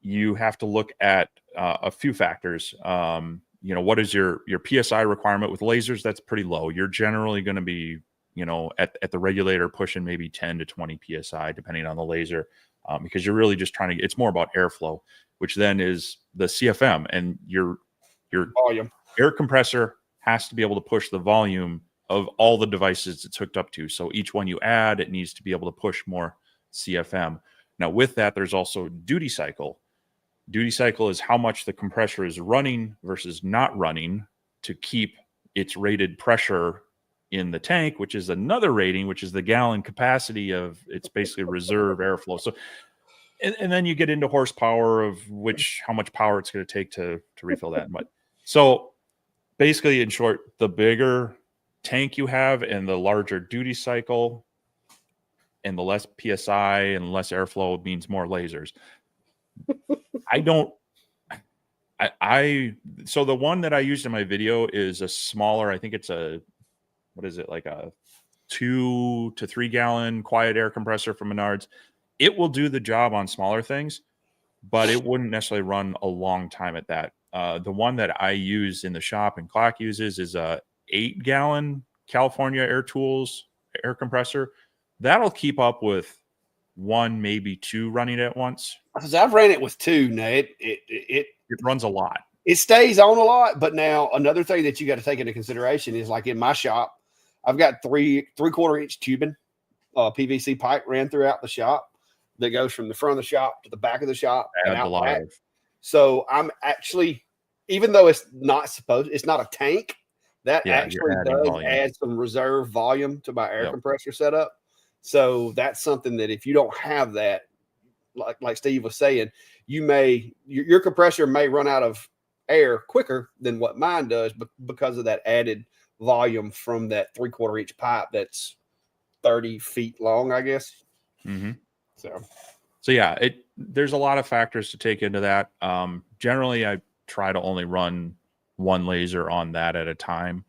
you have to look at a few factors. What is your PSI requirement? With lasers? That's pretty low. You're generally going to be, at the regulator pushing maybe 10 to 20 PSI, depending on the laser, because you're really just it's more about airflow, which then is the CFM, and your volume. Air compressor has to be able to push the volume of all the devices it's hooked up to. So each one you add, it needs to be able to push more CFM. Now with that, there's also duty cycle. Duty cycle is how much the compressor is running versus not running to keep its rated pressure in the tank, which is another rating, which is the gallon capacity of it's basically reserve airflow. So, and then you get into horsepower of how much power it's going to take to refill that. But so basically, in short, the bigger tank you have and the larger duty cycle and the less PSI and less airflow means more lasers. So the one that I used in my video is a smaller, I think it's like a 2 to 3 gallon quiet air compressor from Menards. It will do the job on smaller things, but it wouldn't necessarily run a long time at that. The one that I use in the shop and Clock uses is a 8 gallon California Air Tools air compressor. That'll keep up with 1, maybe 2 running at once. Because I've ran it with 2. Now it runs a lot. It stays on a lot. But now another thing that you got to take into consideration is, like in my shop, I've got 3/4 inch tubing, PVC pipe ran throughout the shop that goes from the front of the shop to the back of the shop and out back. So I'm actually, even though it's not a tank, that actually does add some reserve volume to my air compressor setup. So that's something that if you don't have that, like Steve was saying, your compressor may run out of air quicker than what mine does, but because of that added volume from that 3/4 inch pipe that's 30 feet long, I guess. Mm-hmm. So yeah, there's a lot of factors to take into that. Generally, I try to only run 1 laser on that at a time.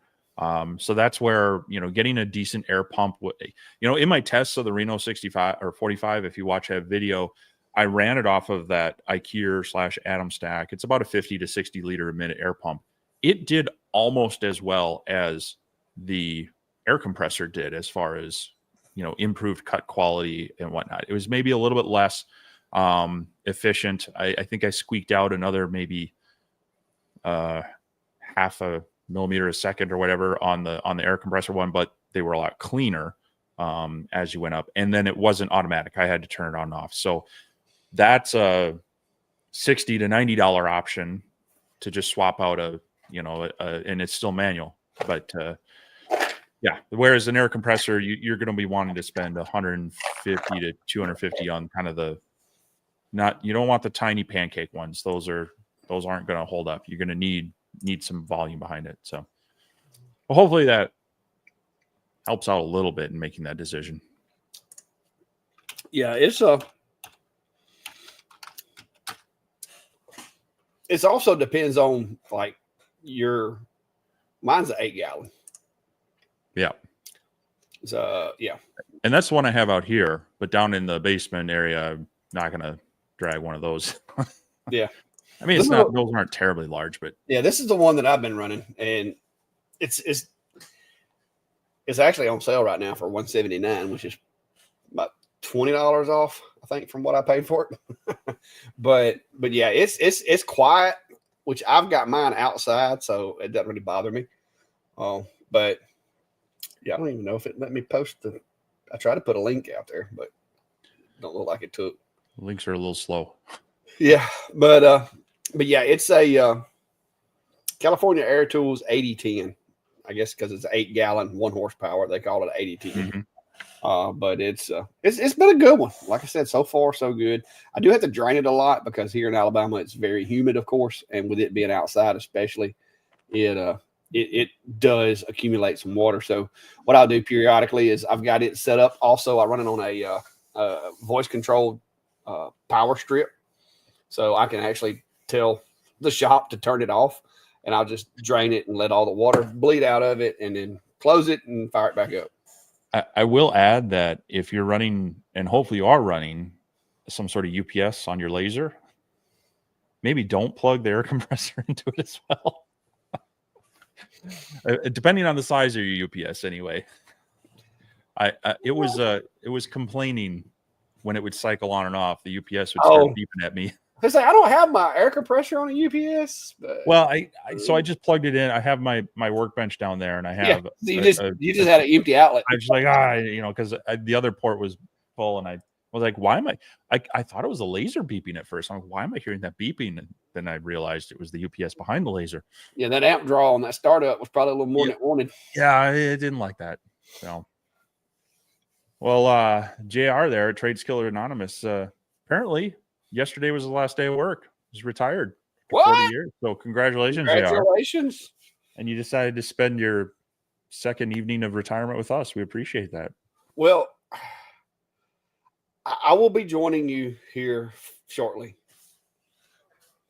So that's where, getting a decent air pump, in my tests of the Reno 65 or 45, if you watch that video, I ran it off of that IKEA/Atom stack. It's about a 50 to 60 liter a minute air pump. It did almost as well as the air compressor did as far as, improved cut quality and whatnot. It was maybe a little bit less efficient. I think I squeaked out another maybe half a millimeter a second or whatever on the air compressor one, but they were a lot cleaner as you went up. And then it wasn't automatic. I had to turn it on and off. So that's a $60 to $90 option to just swap out and it's still manual. But yeah, whereas an air compressor, you're going to be wanting to spend 150 to 250 on kind of you don't want the tiny pancake ones. Those aren't going to hold up. You're going to need some volume behind it. So hopefully that helps out a little bit in making that decision. Yeah, it also depends on mine's an 8 gallon. Yeah. So yeah. And that's the one I have out here, but down in the basement area, I'm not going to drag one of those. Yeah. I mean, those aren't terribly large, but yeah, this is the one that I've been running, and it's actually on sale right now for $179, which is about $20 off, I think, from what I paid for it. but yeah, it's quiet, which I've got mine outside, so it doesn't really bother me. But yeah, I don't even know if it let me post I tried to put a link out there, but it don't look like it took. Links are a little slow. Yeah, but yeah, it's a California Air Tools 8010. I guess because it's 8 gallon, 1 horsepower, they call it 8010. Mm-hmm. But it's been a good one. Like I said, so far so good. I do have to drain it a lot because here in Alabama it's very humid, of course, and with it being outside, especially, it does accumulate some water. So what I'll do periodically is I've got it set up. Also, I run it on a voice controlled power strip, so I can actually tell the shop to turn it off, and I'll just drain it and let all the water bleed out of it, and then close it and fire it back up. I will add that if you're running, and hopefully you are running, some sort of UPS on your laser, maybe don't plug the air compressor into it as well. Depending on the size of your UPS, anyway. It was complaining when it would cycle on and off. The UPS would start beeping at me. I say I don't have my air compressor on a UPS. But... Well, so I just plugged it in. I have my workbench down there, and I have you just had an empty outlet. I was like, because the other port was full, and I was like, why am I thought it was a laser beeping at first. I'm like, why am I hearing that beeping? And then I realized it was the UPS behind the laser. Yeah, that amp draw on that startup was probably a little more than it wanted. Yeah, I didn't like that. So, well, JR there at Trades Killer Anonymous, apparently yesterday was the last day of work. He's retired for 40 years. So congratulations, Congratulations. JR. and you decided to spend your second evening of retirement with us. We appreciate that. Well, I will be joining you here shortly.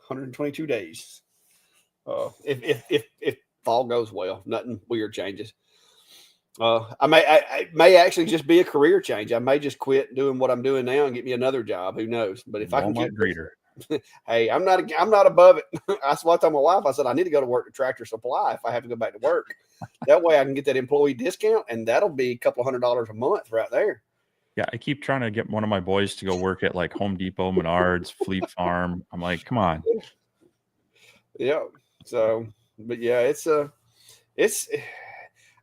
122 days. If fall goes well, nothing weird changes. I may actually just be a career change. I may just quit doing what I'm doing now and get me another job. Who knows? But if I can get greeter. Hey, I'm not above it. That's what I told my wife. I said I need to go to work at Tractor Supply if I have to go back to work. That way I can get that employee discount, and that'll be a couple of $100 a month right there. Yeah, I keep trying to get one of my boys to go work at like Home Depot, Menards, Fleet Farm. I'm like, come on. Yeah. So, but yeah,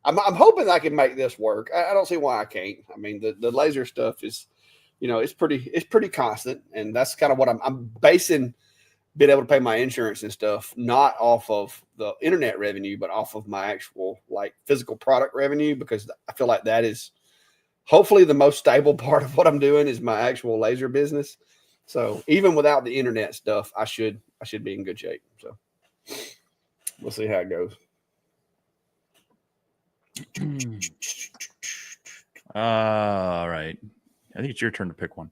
I'm hoping I can make this work. I don't see why I can't. I mean, the laser stuff is, it's pretty constant, and that's kind of what I'm basing being able to pay my insurance and stuff, not off of the internet revenue, but off of my actual like physical product revenue, because I feel like that is hopefully the most stable part of what I'm doing is my actual laser business. So even without the internet stuff, I should be in good shape. So we'll see how it goes. All right. I think it's your turn to pick one.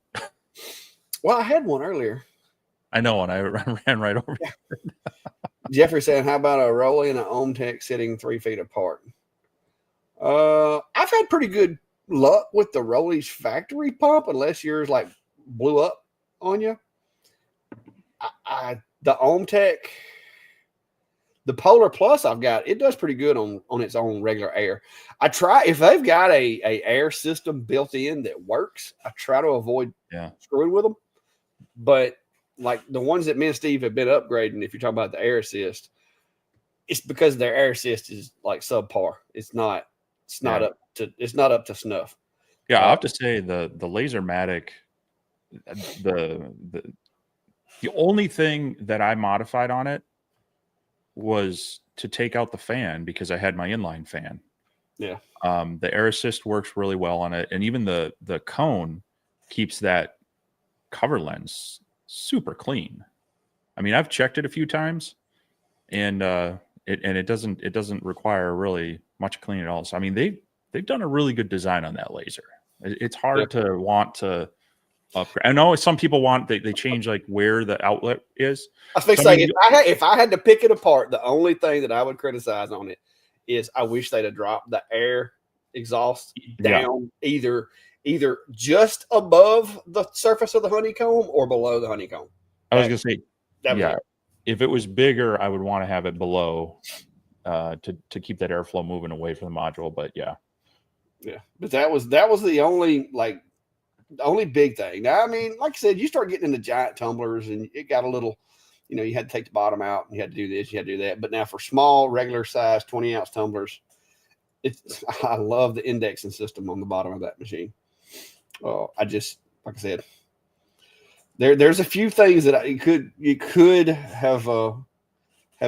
Well, I had one earlier. I know, and I ran right over it. Jeffrey saying, how about a Rolly and an Ohmtech sitting 3 feet apart? I've had pretty good luck with the Rolly's factory pump, unless yours like blew up on you. The Ohmtech, the Polar Plus I've got, it does pretty good on its own regular air. I try, if they've got a air system built in that works, I try to avoid screwing with them. But like the ones that me and Steve have been upgrading, if you're talking about the air assist, it's because their air assist is like subpar. It's not up to snuff. Yeah, I have to say the Lasermatic, the only thing that I modified on it was to take out the fan because I had my inline fan. Yeah. The air assist works really well on it, and even the cone keeps that cover lens super clean. I mean, I've checked it a few times, and it doesn't require really much cleaning at all. So I mean, they've done a really good design on that laser. It's hard to want to upgrade. I know some people want they change like where the outlet is. I was saying if I had to pick it apart, the only thing that I would criticize on it is I wish they'd have dropped the air exhaust down either just above the surface of the honeycomb or below the honeycomb. I was going to say, if it was bigger, I would want to have it below to keep that airflow moving away from the module. But yeah. But that was the only big thing. Now, I mean, like I said, you start getting into giant tumblers and it got a little, you had to take the bottom out and you had to do this, you had to do that. But now for small, regular size 20-ounce tumblers, I love the indexing system on the bottom of that machine. I just, like I said, there's a few things that you could have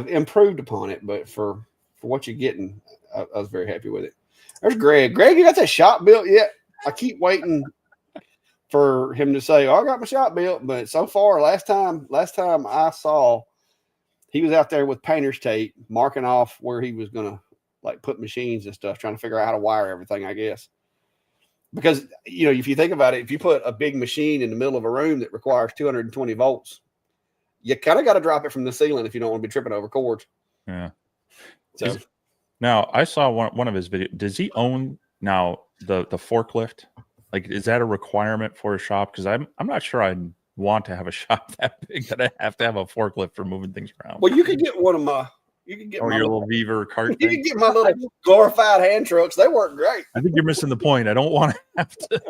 improved upon it, but for what you're getting, I was very happy with it. There's Greg. Greg, you got that shop built yet? I keep waiting for him to say, "Oh, I got my shop built," but so far, last time I saw, he was out there with painter's tape, marking off where he was gonna like put machines and stuff, trying to figure out how to wire everything, I guess. Because, if you think about it, if you put a big machine in the middle of a room that requires 220 volts, you kind of got to drop it from the ceiling if you don't want to be tripping over cords. Yeah. So now I saw one of his videos. Does he own now the forklift? Like, is that a requirement for a shop? Because I'm not sure I want to have a shop that big that I have to have a forklift for moving things around. Well, you could get one of my. You can get your little Beaver cart. You can get my little glorified hand trucks. They work great. I think you're missing the point. I don't want to have to.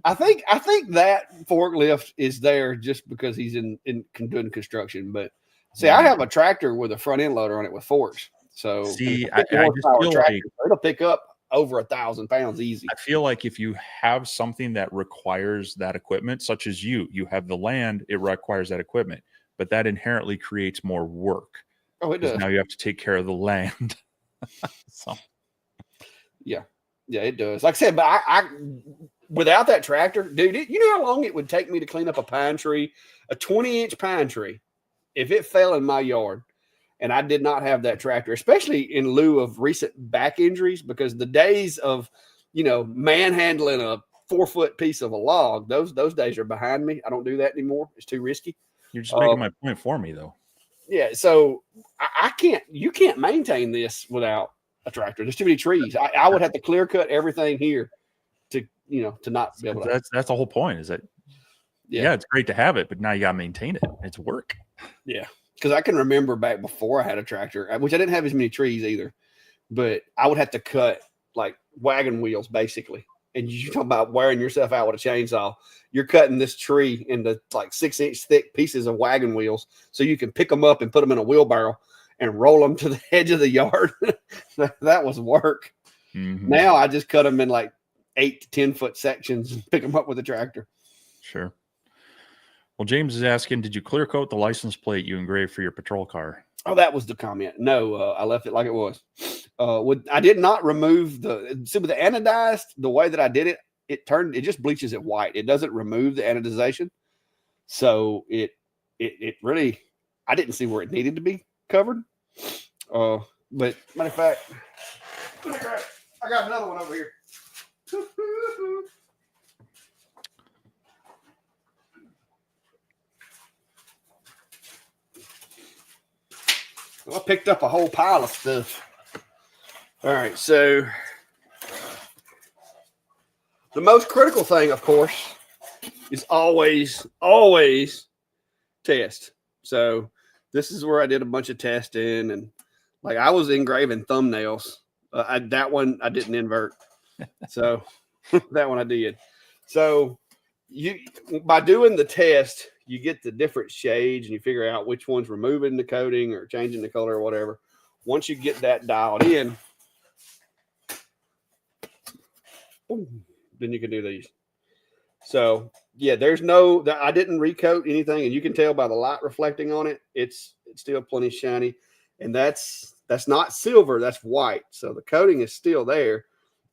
I think that forklift is there just because he's in doing construction. But see, I have a tractor with a front end loader on it with forks. So see, I just feel like it'll pick up over 1,000 pounds easy. I feel like if you have something that requires that equipment, such as you have the land, it requires that equipment. But that inherently creates more work. Oh, it does. Now you have to take care of the land. So. Yeah, it does. Like I said, but I without that tractor, dude, you know how long it would take me to clean up a pine tree, a 20-inch pine tree, if it fell in my yard, And I did not have that tractor, especially in lieu of recent back injuries, because the days of, manhandling a 4-foot piece of a log, those days are behind me. I don't do that anymore. It's too risky. You're just making my point for me, though. Yeah. So you can't maintain this without a tractor. There's too many trees. I would have to clear cut everything here to not be able to. That's the whole point, is that, yeah, it's great to have it, but now you got to maintain it. It's work. Yeah. Because I can remember back before I had a tractor, which I didn't have as many trees either, but I would have to cut like wagon wheels basically. And you talk about wearing yourself out with a chainsaw. You're cutting this tree into like 6-inch thick pieces of wagon wheels so you can pick them up and put them in a wheelbarrow and roll them to the edge of the yard. That was work. Mm-hmm. Now I just cut them in like 8 to 10 foot sections and pick them up with a tractor. Sure. Well, James is asking, did you clear coat the license plate you engraved for your patrol car? Oh, that was the comment. No, I left it like it was. I did not remove with the anodized, the way that I did it, it just bleaches it white. It doesn't remove the anodization. So it really, I didn't see where it needed to be covered. But matter of fact, I got another one over here. I picked up a whole pile of stuff. All right, so the most critical thing, of course, is always test. So this is where I did a bunch of testing, and like I was engraving thumbnails. That one I didn't invert, so that one I did. So by doing the test, you get the different shades and you figure out which one's removing the coating or changing the color or whatever. Once you get that dialed in, then you can do these. So yeah, I didn't recoat anything, and you can tell by the light reflecting on it, it's still plenty shiny. And that's not silver, that's white. So the coating is still there.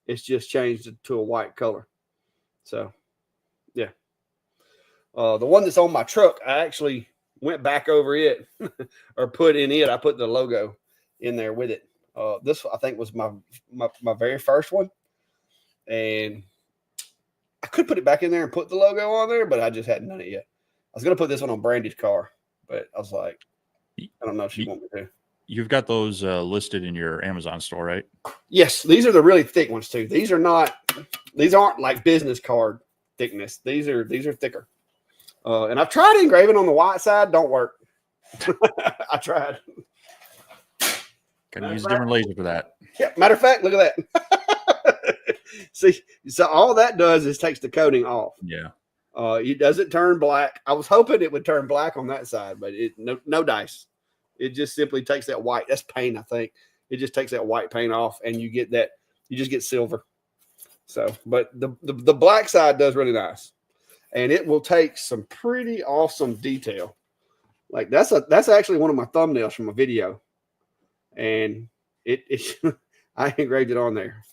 It's just changed to a white color. So yeah. The one that's on my truck, I actually went back over it or put in it. I put the logo in there with it. This I think was my very first one, and I could put it back in there and put the logo on there, but I just hadn't done it yet. I was going to put this one on Brandy's car, but I was like, I don't know if she wants me to. You've got those listed in your Amazon store, right? Yes, these are the really thick ones too. These aren't like business card thickness. These are thicker. And I've tried engraving on the white side. Don't work. I tried. Can use a different laser for that. Yeah. Matter of fact, look at that. See, so all that does is takes the coating off. Yeah. It doesn't turn black. I was hoping it would turn black on that side, but no dice. It just simply takes that white. That's paint, I think. It just takes that white paint off, and you just get silver. So, but the black side does really nice. And it will take some pretty awesome detail. Like that's actually one of my thumbnails from a video, and I engraved it on there.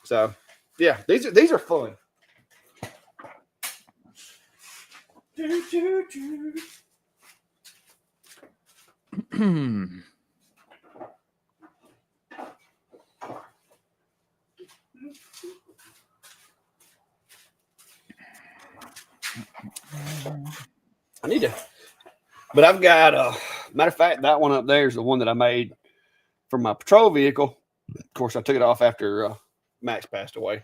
So yeah, these are fun. I need to, but I've got matter of fact, that one up there is the one that I made for my patrol vehicle. Of course, I took it off after Max passed away,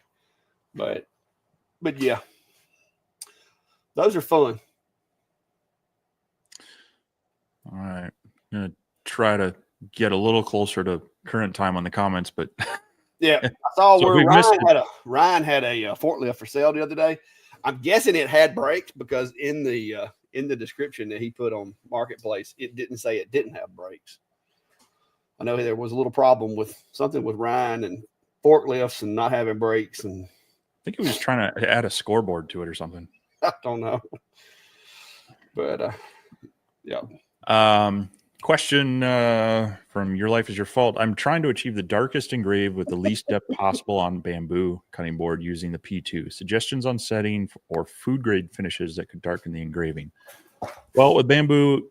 but yeah, those are fun. All right, I'm gonna try to get a little closer to current time on the comments, but yeah, I saw where Ryan had a forklift for sale the other day. I'm guessing it had brakes because in the description that he put on Marketplace, it didn't say it didn't have brakes. I know there was a little problem with something with Ryan and forklifts and not having brakes, and I think he was trying to add a scoreboard to it or something. I don't know, but yeah. Question from Your Life Is Your Fault. I'm trying to achieve the darkest engrave with the least depth possible on bamboo cutting board using the P2. Suggestions on setting or food grade finishes that could darken the engraving. Well, with bamboo,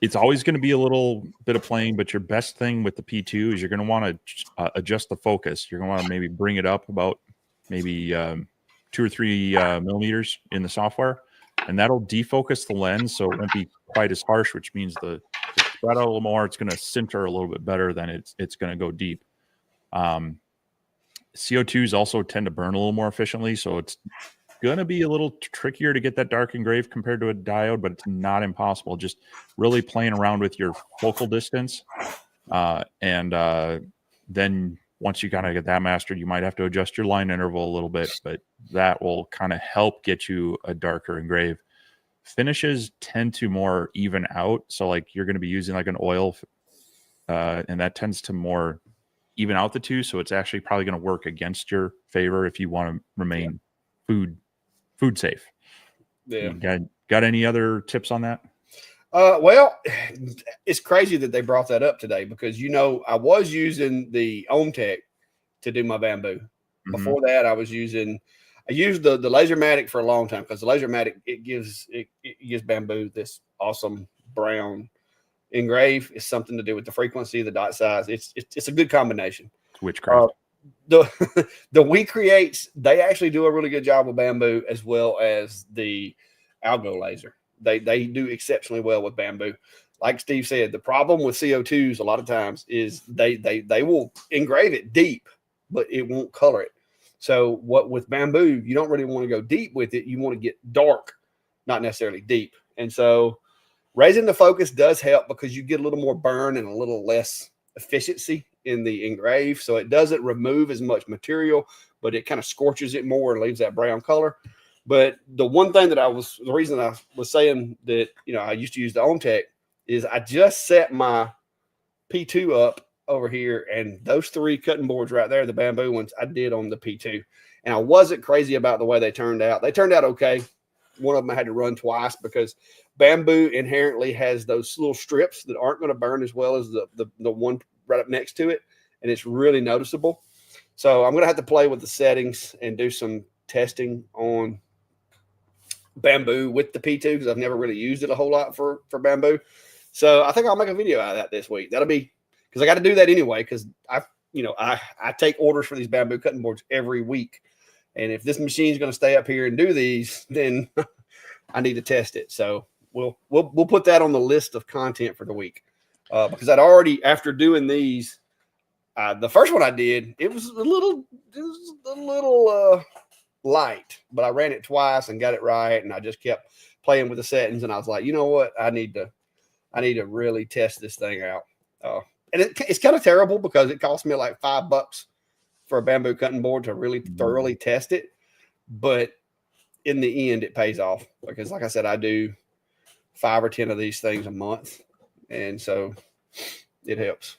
it's always going to be a little bit of playing, but your best thing with the P2 is you're going to want to adjust the focus. You're going to want to maybe bring it up about maybe 2 or 3 millimeters in the software, and that'll defocus the lens so it won't be quite as harsh, which means the spread out a little more. It's going to center a little bit better than it's going to go deep. CO2s also tend to burn a little more efficiently, so it's going to be a little trickier to get that dark engrave compared to a diode, but it's not impossible. Just really playing around with your focal distance, and then once you kind of get that mastered, you might have to adjust your line interval a little bit, but that will kind of help get you a darker engrave. Finishes tend to more even out, so like you're going to be using like an oil, and that tends to more even out the two, so it's actually probably going to work against your favor if you want to remain food safe. Yeah. Got any other tips on that? Well, it's crazy that they brought that up today because, I was using the OhmTech to do my bamboo. Mm-hmm. Before that, I used the Lasermatic for a long time because the Lasermatic, it gives bamboo this awesome brown engrave. It's something to do with the frequency, the dot size. It's a good combination. Witchcraft. The We Creates, they actually do a really good job with bamboo as well as the Algo laser. They do exceptionally well with bamboo. Like Steve said, the problem with CO2s a lot of times is they will engrave it deep, but it won't color it. So with bamboo, you don't really want to go deep with it. You want to get dark, not necessarily deep. And so raising the focus does help because you get a little more burn and a little less efficiency in the engrave. So it doesn't remove as much material, but it kind of scorches it more and leaves that brown color. But the reason I was saying that, I used to use the OhmTech is I just set my P2 up over here, and those 3 cutting boards right there, the bamboo ones, I did on the P2. And I wasn't crazy about the way they turned out. They turned out okay. One of them I had to run twice because bamboo inherently has those little strips that aren't going to burn as well as the one right up next to it. And it's really noticeable. So I'm going to have to play with the settings and do some testing on bamboo with the P2 because I've never really used it a whole lot for bamboo. So I think I'll make a video out of that this week. That'll be because I got to do that anyway because I take orders for these bamboo cutting boards every week. And if this machine's going to stay up here and do these, then I need to test it. So we'll put that on the list of content for the week because I'd already, after doing these, the first one I did, it was a little light, but I ran it twice and got it right, and I just kept playing with the settings. And I was like, you know what, I need to really test this thing out. And it's kind of terrible because it cost me like $5 for a bamboo cutting board to really thoroughly test it. But in the end, it pays off because, like I said, I do 5 or 10 of these things a month. And so it helps.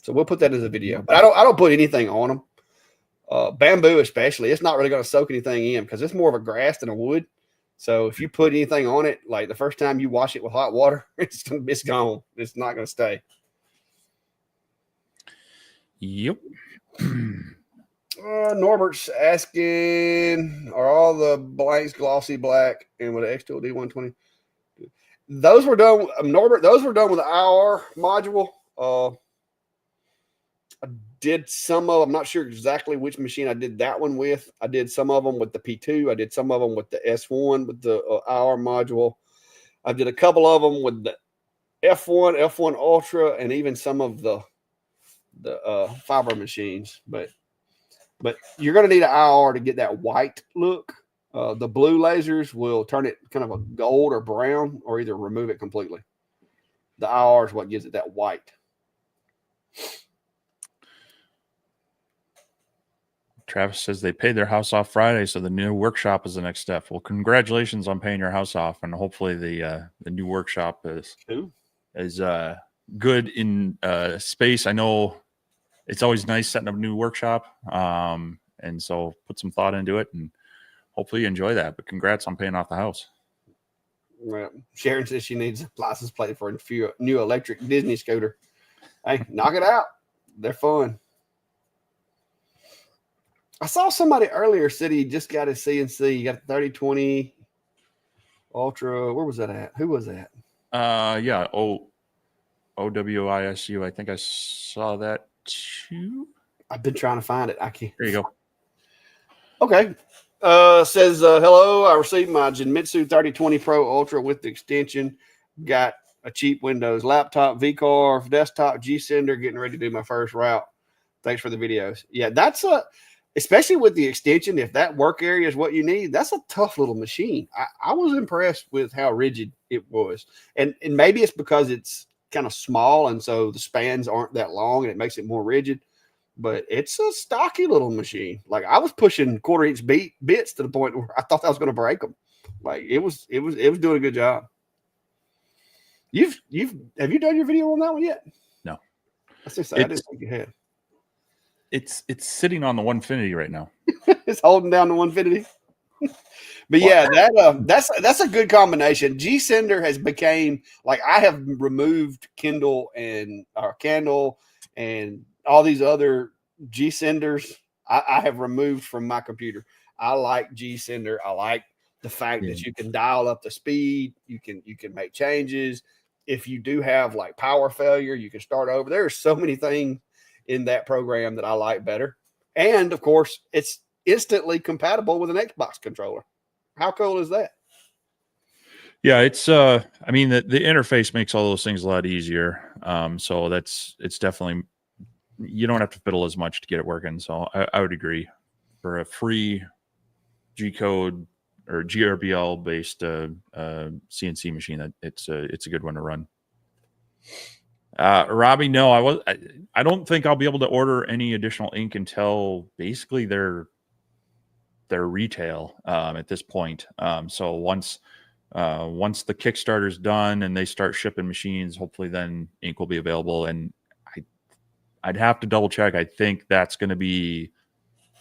So we'll put that as a video, but I don't put anything on them. Bamboo, especially, it's not really going to soak anything in because it's more of a grass than a wood. So if you put anything on it, like the first time you wash it with hot water, it's gone. It's not going to stay. Yep. Norbert's asking, are all the blanks glossy black and with an X2 D120? Those were done, Norbert. Those were done with the IR module. I did some of them. I'm not sure exactly which machine I did that one with. I did some of them with the P2. I did some of them with the S1 with the IR module. I did a couple of them with the F1, F1 Ultra, and even some of the fiber machines. But you're going to need an IR to get that white look. The blue lasers will turn it kind of a gold or brown, or either remove it completely. The IR is what gives it that white. Travis says they paid their house off Friday, so the new workshop is the next step. Well, congratulations on paying your house off, and hopefully the new workshop is good in space. I know it's always nice setting up a new workshop, and so put some thought into it, and hopefully you enjoy that. But congrats on paying off the house. Well, Sharon says she needs a license plate for a new electric Disney scooter. Hey, knock it out. They're fun. I saw somebody earlier said he just got his CNC. He got the 3020 Ultra. Where was that at? Who was that? Yeah. OWISU. I think I saw that too. I've been trying to find it. I can't. There you go. Okay. Says, hello. I received my Genmitsu 3020 Pro Ultra with the extension. Got a cheap Windows laptop, VCarve, desktop, G-Sender, getting ready to do my first route. Thanks for the videos. Yeah, especially with the extension, if that work area is what you need, that's a tough little machine. I was impressed with how rigid it was. And maybe it's because it's kind of small, and so the spans aren't that long, and it makes it more rigid. But it's a stocky little machine. Like, I was pushing 1/4 inch bits to the point where I thought I was going to break them. Like, it was doing a good job. Have you done your video on that one yet? No. I didn't think you had. It's sitting on the Onefinity right now. It's holding down the Onefinity. But yeah, that's a good combination. G-Sender has became, like, I have removed Kindle and Candle and all these other G-Senders. I have removed from my computer. I like G-Sender. I like the fact that you can dial up the speed. You can make changes. If you do have like power failure, you can start over. There are so many things in that program that I like better. And of course, it's instantly compatible with an Xbox controller. How cool is that? Yeah, it's I mean, the interface makes all those things a lot easier. So it's definitely, you don't have to fiddle as much to get it working. So I would agree. For a free G-code or GRBL based CNC machine, that it's a good one to run. Robbie, no, I don't think I'll be able to order any additional ink until basically their retail at this point. So once the Kickstarter's done and they start shipping machines, hopefully then ink will be available. And I'd have to double check. I think that's going to be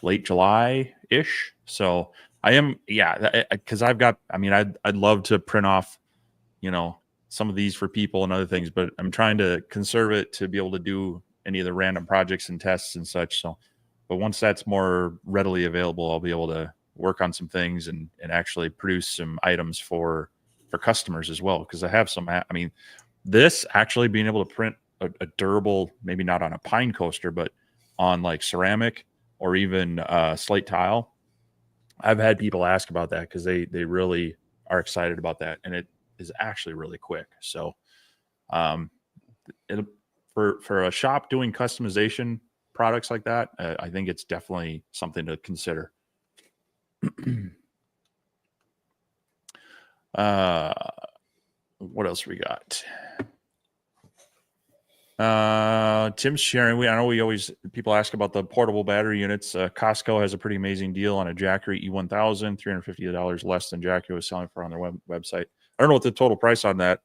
late July-ish. So I am, because I'd love to print off, some of these for people and other things, but I'm trying to conserve it to be able to do any of the random projects and tests and such. So, but once that's more readily available, I'll be able to work on some things and actually produce some items for customers as well. Because I have some, this actually being able to print a durable, maybe not on a pine coaster, but on like ceramic or even slate tile. I've had people ask about that because they really are excited about that, and it is actually really quick. So, for a shop doing customization products like that, I think it's definitely something to consider. What else we got? Tim's sharing. I know people ask about the portable battery units. Costco has a pretty amazing deal on a Jackery E1000, $350 less than Jackery was selling for on their website. I don't know what the total price on that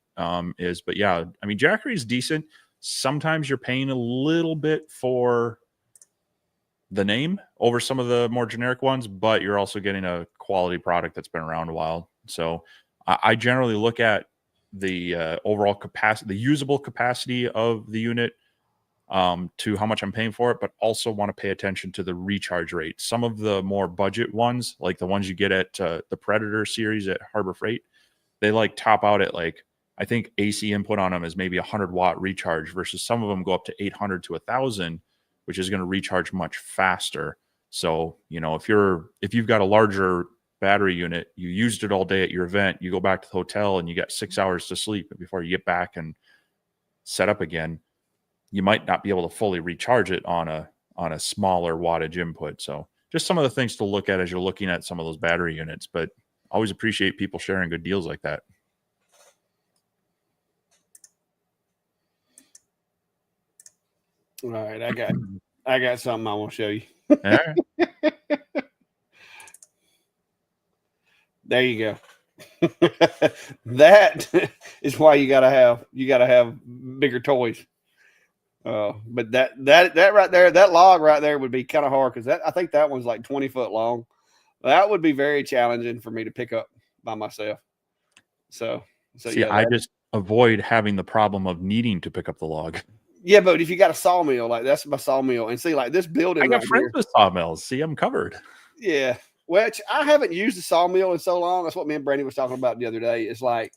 is, but yeah, I mean, Jackery is decent. Sometimes you're paying a little bit for the name over some of the more generic ones, but you're also getting a quality product that's been around a while. So I generally look at the overall capacity, the usable capacity of the unit to how much I'm paying for it, but also want to pay attention to the recharge rate. Some of the more budget ones, like the ones you get at the Predator series at Harbor Freight, they like top out at like, I think AC input on them is maybe 100-watt recharge versus some of them go up to 800 to 1,000, which is going to recharge much faster. So, if you've got a larger battery unit, you used it all day at your event, you go back to the hotel and you got 6 hours to sleep before you get back and set up again, you might not be able to fully recharge it on a smaller wattage input. So just some of the things to look at as you're looking at some of those battery units, but always appreciate people sharing good deals like that. All right, I got something I want to show you. All right. There you go. That is why you gotta have bigger toys. But that right there, that log right there would be kind of hard because I think that one's like 20 foot long. That would be very challenging for me to pick up by myself. So see, yeah, I just avoid having the problem of needing to pick up the log. Yeah, but if you got a sawmill, like that's my sawmill, and see, like this building, I got right friends here, with sawmills. See, I'm covered. Yeah, which I haven't used a sawmill in so long. That's what me and Brandy was talking about the other day. It's like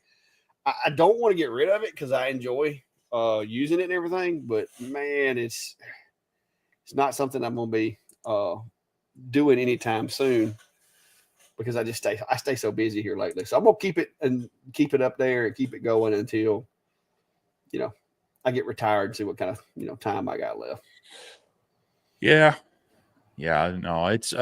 I don't want to get rid of it because I enjoy using it and everything. But man, it's not something I'm gonna be doing anytime soon because I stay so busy here lately. So I'm gonna keep it up there and keep it going until I get retired and see what kind of time I got left. Yeah. No, it's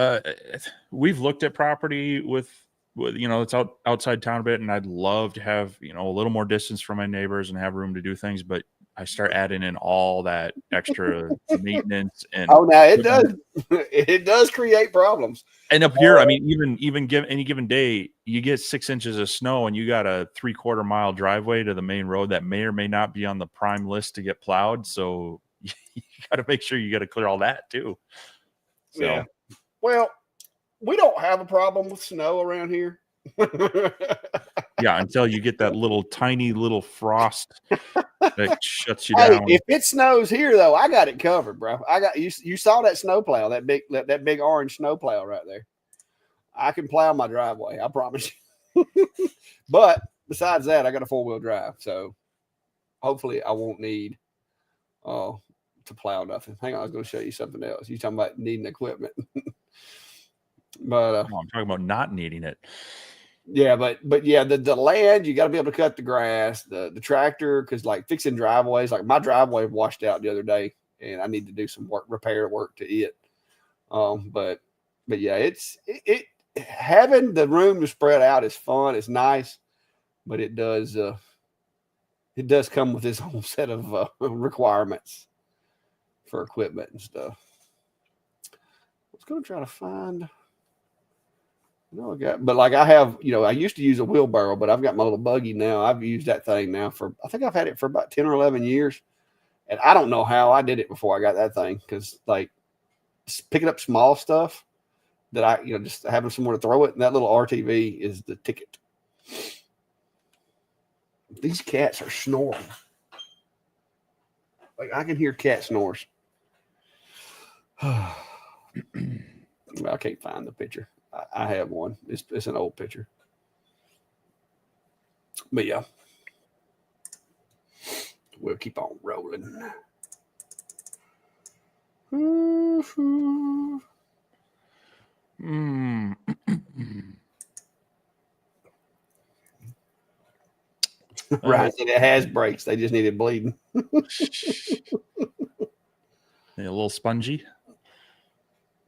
we've looked at property with it's outside town a bit, and I'd love to have a little more distance from my neighbors and have room to do things, but I start adding in all that extra maintenance and oh, now it does it does create problems. And up here, I mean, even give any given day, you get 6 inches of snow and you got a 3/4 mile driveway to the main road that may or may not be on the prime list to get plowed. So you got to make sure you got to clear all that too. So. Yeah. Well, we don't have a problem with snow around here. Yeah, until you get that tiny little frost that shuts you down. If it snows here, though, I got it covered, bro. I got you. You saw that snow plow, that big orange snow plow right there. I can plow my driveway. I promise you. But besides that, I got a 4-wheel drive, so hopefully I won't need to plow nothing. Hang on, I was going to show you something else. You talking about needing equipment, but I'm talking about not needing it. Yeah, but yeah, the land, you got to be able to cut the grass, the tractor, because like fixing driveways, like my driveway washed out the other day, and I need to do some repair work to it. But yeah, it having the room to spread out is fun. It's nice, but it does come with its own set of requirements for equipment and stuff. I was going to try to find. No, but like I have, I used to use a wheelbarrow, but I've got my little buggy now. I've used that thing now I think I've had it for about 10 or 11 years. And I don't know how I did it before I got that thing. Cause like picking up small stuff that I, just having somewhere to throw it. And that little RTV is the ticket. These cats are snoring. Like I can hear cat snores. I can't find the picture. I have one. It's an old picture. But yeah, we'll keep on rolling. Right. And it has brakes. They just needed bleeding. A little spongy.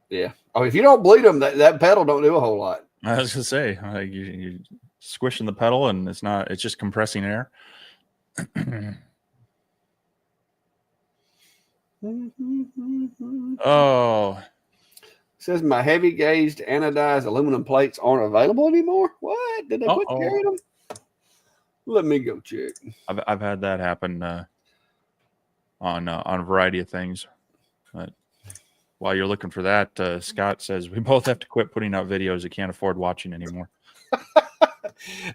Yeah. Oh, if you don't bleed them, that pedal don't do a whole lot. I was gonna say, you squishing the pedal, and it's just compressing air. Oh. It says my heavy gauged anodized aluminum plates aren't available anymore. What? Did they quit carrying them? Let me go check. I've had that happen on a variety of things. But while you're looking for that, Scott says we both have to quit putting out videos he can't afford watching anymore.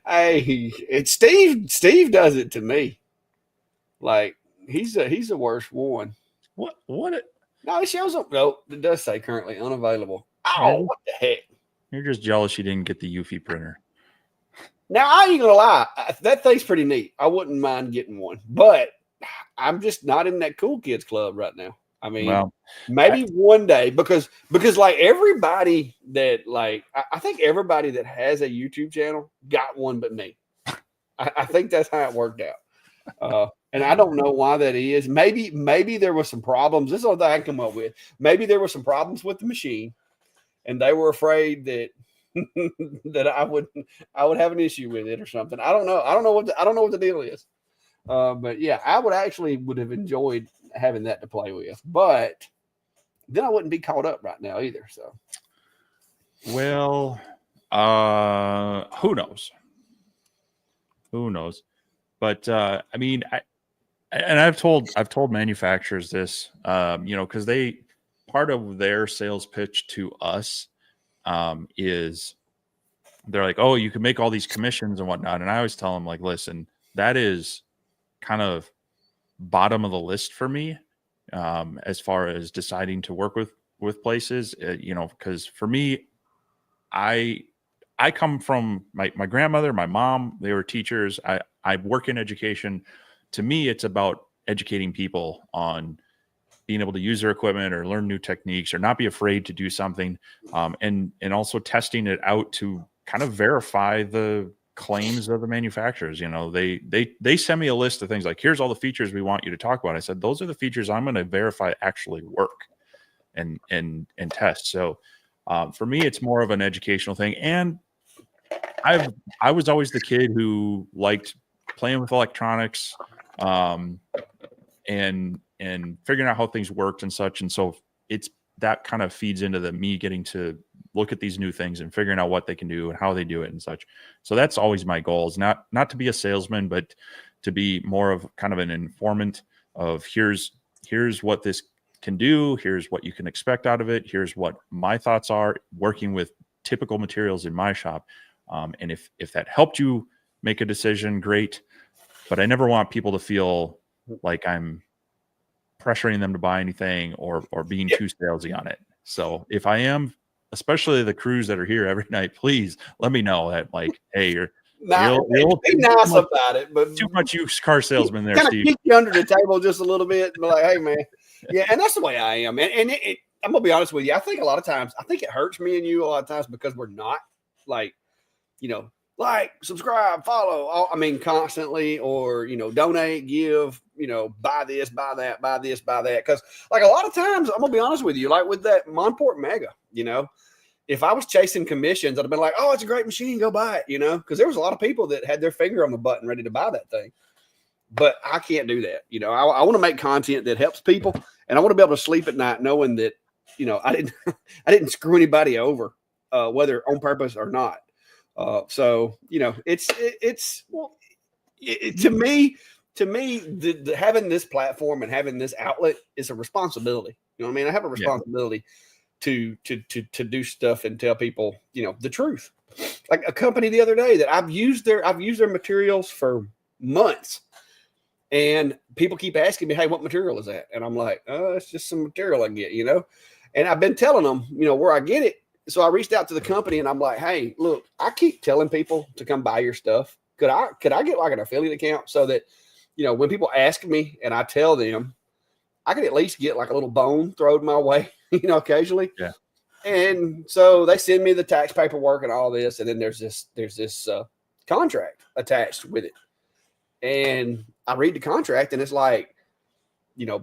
Hey, it's Steve. Steve does it to me. Like he's the worst one. What? No, it shows up. No, it does say currently unavailable. Oh, what the heck? You're just jealous you didn't get the Eufy printer. Now, I ain't gonna lie, that thing's pretty neat. I wouldn't mind getting one, but I'm just not in that cool kids club right now. I mean, maybe one day because like everybody that like I think everybody that has a YouTube channel got one but me. I think that's how it worked out. And I don't know why that is. Maybe there was some problems. This is what I come up with. Maybe there were some problems with the machine, and they were afraid that that I would have an issue with it or something. I don't know. I don't know what the deal is. But yeah, I would have enjoyed having that to play with, but then I wouldn't be caught up right now either. So, well, who knows? Who knows? But I mean, I've told manufacturers this, because part of their sales pitch to us is they're like, oh, you can make all these commissions and whatnot. And I always tell them, like, listen, that is kind of bottom of the list for me as far as deciding to work with places, because for me, I I come from my grandmother, my mom, they were teachers. I work in education. To me, it's about educating people on being able to use their equipment or learn new techniques or not be afraid to do something. And also testing it out to kind of verify the claims of the manufacturers. You know, they send me a list of things like, here's all the features we want you to talk about. I said, those are the features I'm going to verify actually work and test. So for me, it's more of an educational thing. And I was always the kid who liked playing with electronics, and figuring out how things worked and such. And so it's that kind of feeds into me getting to look at these new things and figuring out what they can do and how they do it and such. So that's always my goal, is not to be a salesman, but to be more of kind of an informant of here's what this can do. Here's what you can expect out of it. Here's what my thoughts are working with typical materials in my shop. And if that helped you make a decision, great. But I never want people to feel like I'm pressuring them to buy anything or being too salesy on it. So if I am, especially the crews that are here every night, please let me know that, like, hey, you're be nice about it, but too much used car salesman there, kind Steve. of kick you under the table just a little bit and be like, hey man, yeah. And that's the way I am. And I'm gonna be honest with you. I think a lot of times, I think it hurts me and you a lot of times because we're not like, like, subscribe, follow, constantly, or, donate, give, buy this, buy that, buy this, buy that. Because, like, a lot of times, I'm going to be honest with you, like with that Monport Mega, if I was chasing commissions, I'd have been like, oh, it's a great machine, go buy it, because there was a lot of people that had their finger on the button ready to buy that thing. But I can't do that. I want to make content that helps people, and I want to be able to sleep at night knowing that, I didn't screw anybody over, whether on purpose or not. So it's to me, having this platform and having this outlet is a responsibility. I have a responsibility to do stuff and tell people, the truth. Like a company the other day that I've used their materials for months, and people keep asking me, hey, what material is that? And I'm like, oh, it's just some material I get, and I've been telling them, where I get it. So I reached out to the company and I'm like, hey, look, I keep telling people to come buy your stuff. Could I get like an affiliate account so that, when people ask me and I tell them, I could at least get like a little bone thrown my way, occasionally. Yeah. And so they send me the tax paperwork and all this. And then there's this contract attached with it. And I read the contract and it's like,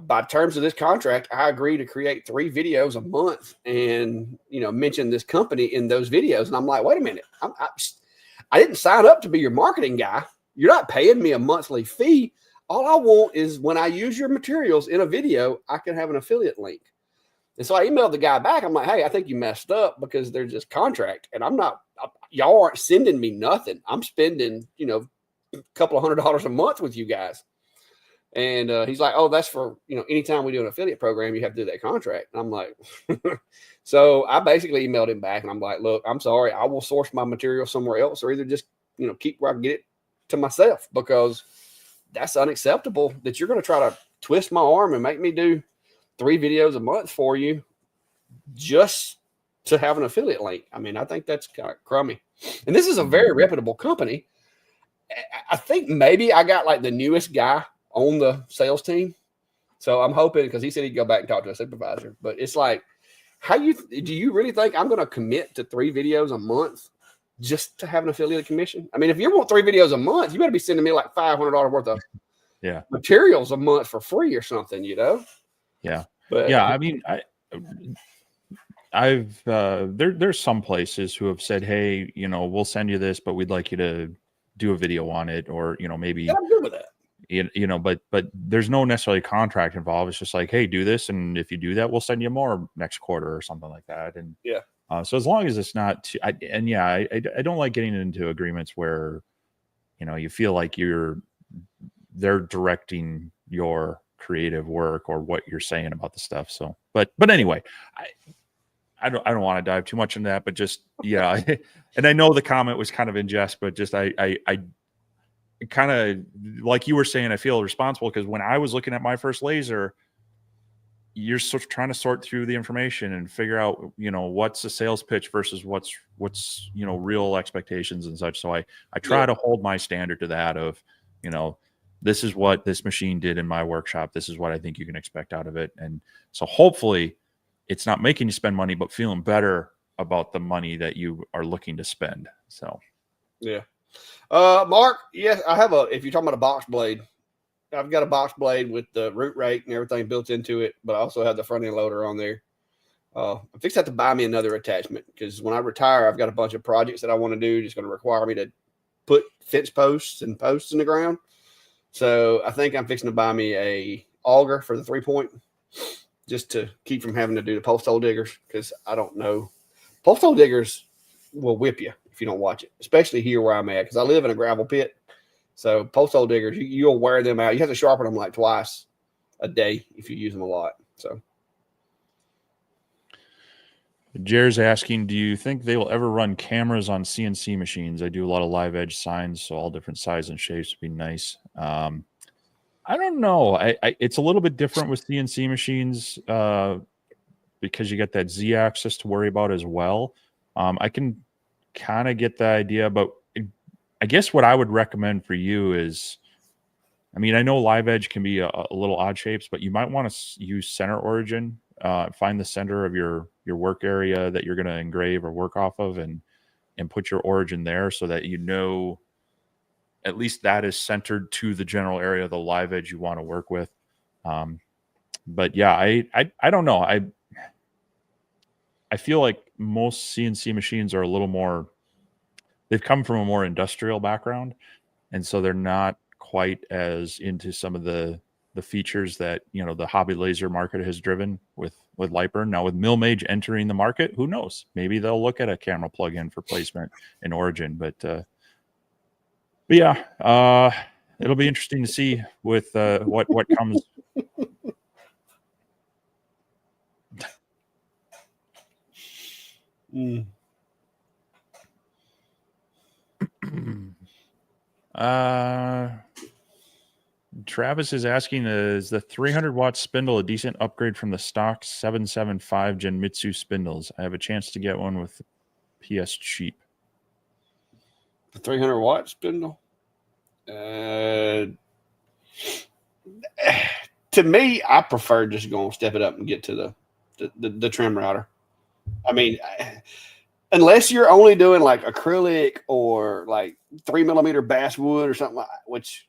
by terms of this contract, I agree to create 3 videos a month and, mention this company in those videos. And I'm like, wait a minute. I didn't sign up to be your marketing guy. You're not paying me a monthly fee. All I want is when I use your materials in a video, I can have an affiliate link. And so I emailed the guy back. I'm like, hey, I think you messed up because there's this contract and y'all aren't sending me nothing. I'm spending, a couple of $100 a month with you guys. And he's like, oh, that's for, anytime we do an affiliate program, you have to do that contract. And I'm like, so I basically emailed him back and I'm like, look, I'm sorry. I will source my material somewhere else or either just, keep where I can get it to myself, because that's unacceptable that you're going to try to twist my arm and make me do 3 videos a month for you just to have an affiliate link. I think that's kind of crummy. And this is a very reputable company. I think maybe I got like the newest guy on the sales team. So I'm hoping, because he said he'd go back and talk to a supervisor, but it's like, do you really think I'm going to commit to 3 videos a month just to have an affiliate commission? If you want 3 videos a month, you better be sending me like $500 worth of materials a month for free or something, Yeah. But yeah. There's some places who have said, hey, we'll send you this, but we'd like you to do a video on it, or, maybe I'm good with that. But there's no necessarily contract involved. It's just like, hey, do this, and if you do that, we'll send you more next quarter or something like that. And so as long as it's not I don't like getting into agreements where you feel like they're directing your creative work or what you're saying about the stuff. So but anyway, I don't want to dive too much into that, but just and I know the comment was kind of in jest, but just I kind of, like you were saying, I feel responsible because when I was looking at my first laser, you're sort of trying to sort through the information and figure out, what's a sales pitch versus what's, real expectations and such. So I try to hold my standard to that of, this is what this machine did in my workshop. This is what I think you can expect out of it. And so hopefully it's not making you spend money, but feeling better about the money that you are looking to spend. So, yeah. Mark, yes, I have if you're talking about a box blade, I've got a box blade with the root rake and everything built into it, but I also have the front end loader on there. I fixed that to buy me another attachment because when I retire, I've got a bunch of projects that I want to do. It's going to require me to put fence posts in the ground. So I think I'm fixing to buy me a auger for the 3-point just to keep from having to do the post hole diggers, because I don't know. Post hole diggers will whip you if you don't watch it, especially here where I'm at, because I live in a gravel pit. So post hole diggers, you'll wear them out. You have to sharpen them like twice a day if you use them a lot. So Jer's asking, do you think they will ever run cameras on CNC machines? I do a lot of live edge signs, so all different sizes and shapes would be nice. I don't know. It's a little bit different with CNC machines because you get that Z axis to worry about as well. I can kind of get the idea, but I guess what I would recommend for you is, I know live edge can be a little odd shapes, but you might want to use center origin. Find the center of your work area that you're going to engrave or work off of, and put your origin there so that at least that is centered to the general area of the live edge you want to work with. But yeah, I don't know. I feel like most CNC machines are a little more, they've come from a more industrial background, and so they're not quite as into some of the features that the hobby laser market has driven with Lightburn. Now with Milmage entering the market, who knows? Maybe they'll look at a camera plug-in for placement in origin. But yeah, it'll be interesting to see with what comes. Travis is asking, is the 300 watt spindle a decent upgrade from the stock 775 Genmitsu spindles? I have a chance to get one with PS cheap. The 300 watt spindle? To me, I prefer just going to step it up and get to the trim router. Unless you're only doing like acrylic or like 3mm basswood or something like that, which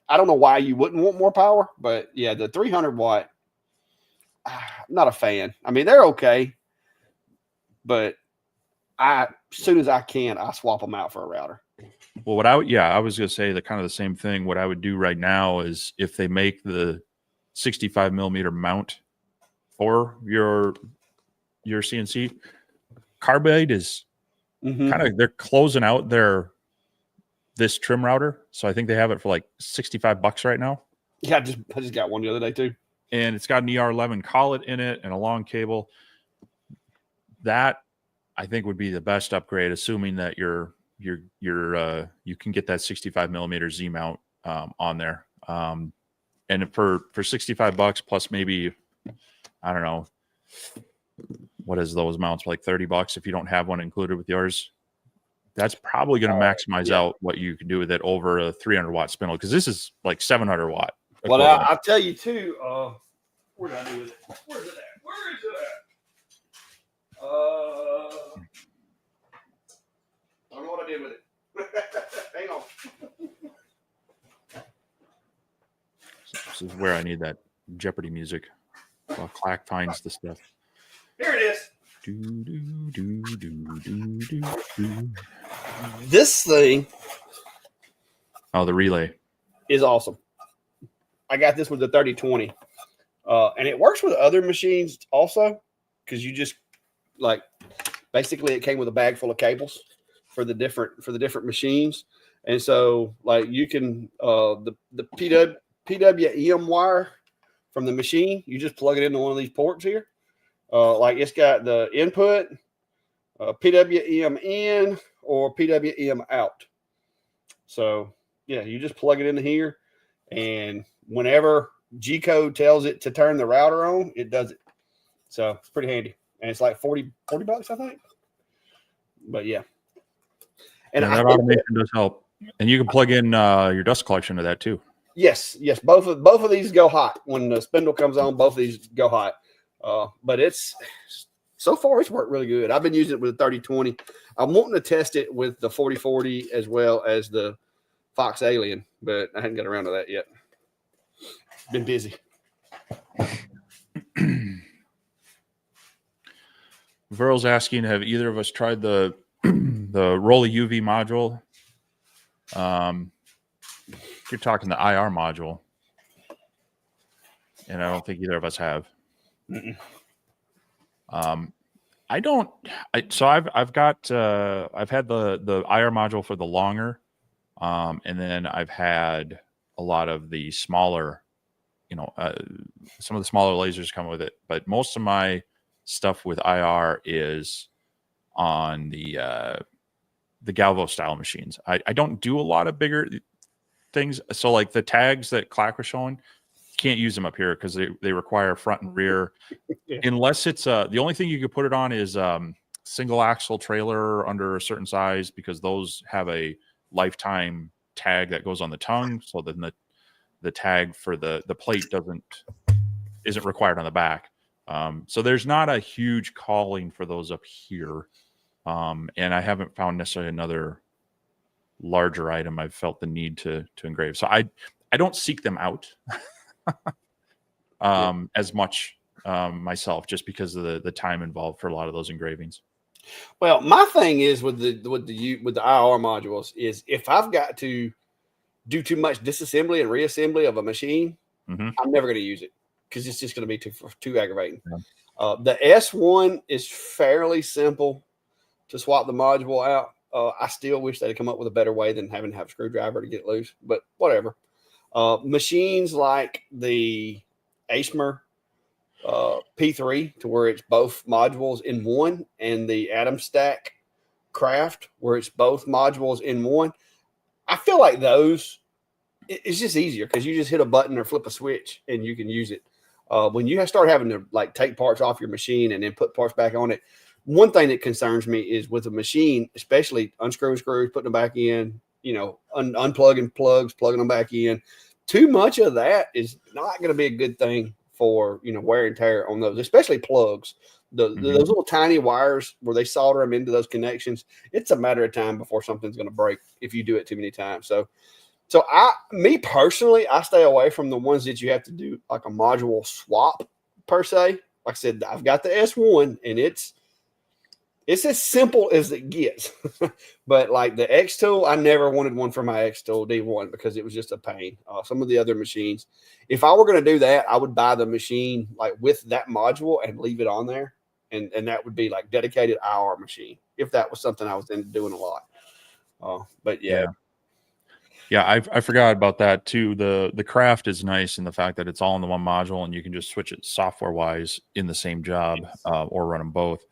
I don't know why you wouldn't want more power, but yeah, the 300 watt, I'm not a fan. They're okay, but as soon as I can, I swap them out for a router. Well, I was going to say the same thing. What I would do right now is if they make the 65mm mount for your CNC, Carbide is they're closing out this trim router. So I think they have it for like $65 right now. Yeah, I just got one the other day too. And it's got an ER11 collet in it and a long cable. That I think would be the best upgrade, assuming that you can get that 65mm Z mount on there. And for $65 plus maybe, I don't know, what is those mounts, like $30 if you don't have one included with yours. That's probably going to maximize out what you can do with it over a 300 watt spindle, because this is like 700 watt. Well, I'll tell you too. What did I do with it? Where is it at? I don't know what I did with it. Hang on. This is where I need that Jeopardy music while Clack finds the stuff. Here it is. Do, do, do, do, do, do, do. This thing. Oh, the relay is awesome. I got this with the 3020. And it works with other machines also, because you just basically it came with a bag full of cables for the different machines. And so you can the PWM wire from the machine, you just plug it into one of these ports here. It's got the input, PWM in or PWM out. So yeah, you just plug it into here, and whenever G code tells it to turn the router on, it does it. So it's pretty handy. And it's like 40 bucks, I think. But yeah. And that automation does help. And you can plug in your dust collection to that too. Yes. Both of these go hot. When the spindle comes on, both of these go hot. But so far it's worked really good. I've been using it with the 3020. I'm wanting to test it with the 4040 as well as the Fox Alien, but I hadn't got around to that yet. Been busy. Verl's asking, have either of us tried the Rolly UV module? You're talking the IR module, and I don't think either of us have. I don't. So I've had the IR module for the longer, and then I've had a lot of the smaller, some of the smaller lasers come with it. But most of my stuff with IR is on the Galvo style machines. I don't do a lot of bigger things. So like the tags that Clack was showing, can't use them up here because they require front and rear. Yeah. Unless it's the only thing you could put it on is single axle trailer under a certain size, because those have a lifetime tag that goes on the tongue. So then the tag for the plate isn't required on the back. So there's not a huge calling for those up here. And I haven't found necessarily another larger item I've felt the need to engrave. So I don't seek them out as much myself, just because of the time involved for a lot of those engravings. Well, my thing is with the IR modules is if I've got to do too much disassembly and reassembly of a machine, I'm never going to use it because it's just going to be too aggravating. Yeah. The S1 is fairly simple to swap the module out. I still wish they'd come up with a better way than having to have a screwdriver to get it loose, but whatever. Machines like the ASMR P3, to where it's both modules in one, and the Atom Stack Craft, where it's both modules in one. I feel like those, it's just easier because you just hit a button or flip a switch and you can use it. When you start having to like take parts off your machine and then put parts back on it, one thing that concerns me is with a machine, especially unscrewing screws, putting them back in, unplugging plugs, plugging them back in. Too much of that is not going to be a good thing for, wear and tear on those, especially plugs. Those little tiny wires where they solder them into those connections, it's a matter of time before something's going to break if you do it too many times. So me personally, I stay away from the ones that you have to do like a module swap per se. Like I said, I've got the S1 and it's as simple as it gets. But like the X tool, I never wanted one for my X tool D1 because it was just a pain. Some of the other machines, if I were going to do that, I would buy the machine like with that module and leave it on there. And that would be like dedicated IR machine if that was something I was into doing a lot. But yeah. Yeah, I forgot about that too. The Craft is nice in the fact that it's all in the one module and you can just switch it software wise in the same job, or run them both.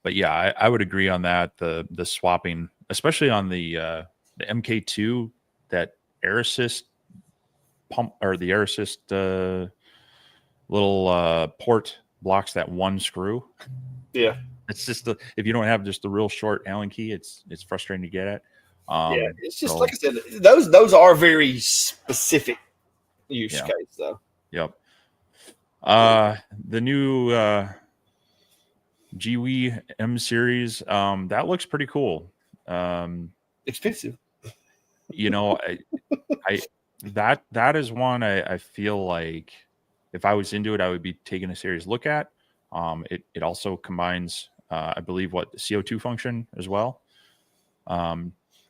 But yeah, I would agree on that. The swapping, especially on the MK2, that air assist pump, or the air assist little port blocks that one screw. Yeah, it's just if you don't have just the real short Allen key, it's frustrating to get at. Yeah, it's just like I said, those are very specific use case though. Yep. The new GWE M series, that looks pretty cool. Expensive. That is one I feel like if I was into it, I would be taking a serious look at. It also combines, I believe, the CO2 function as well.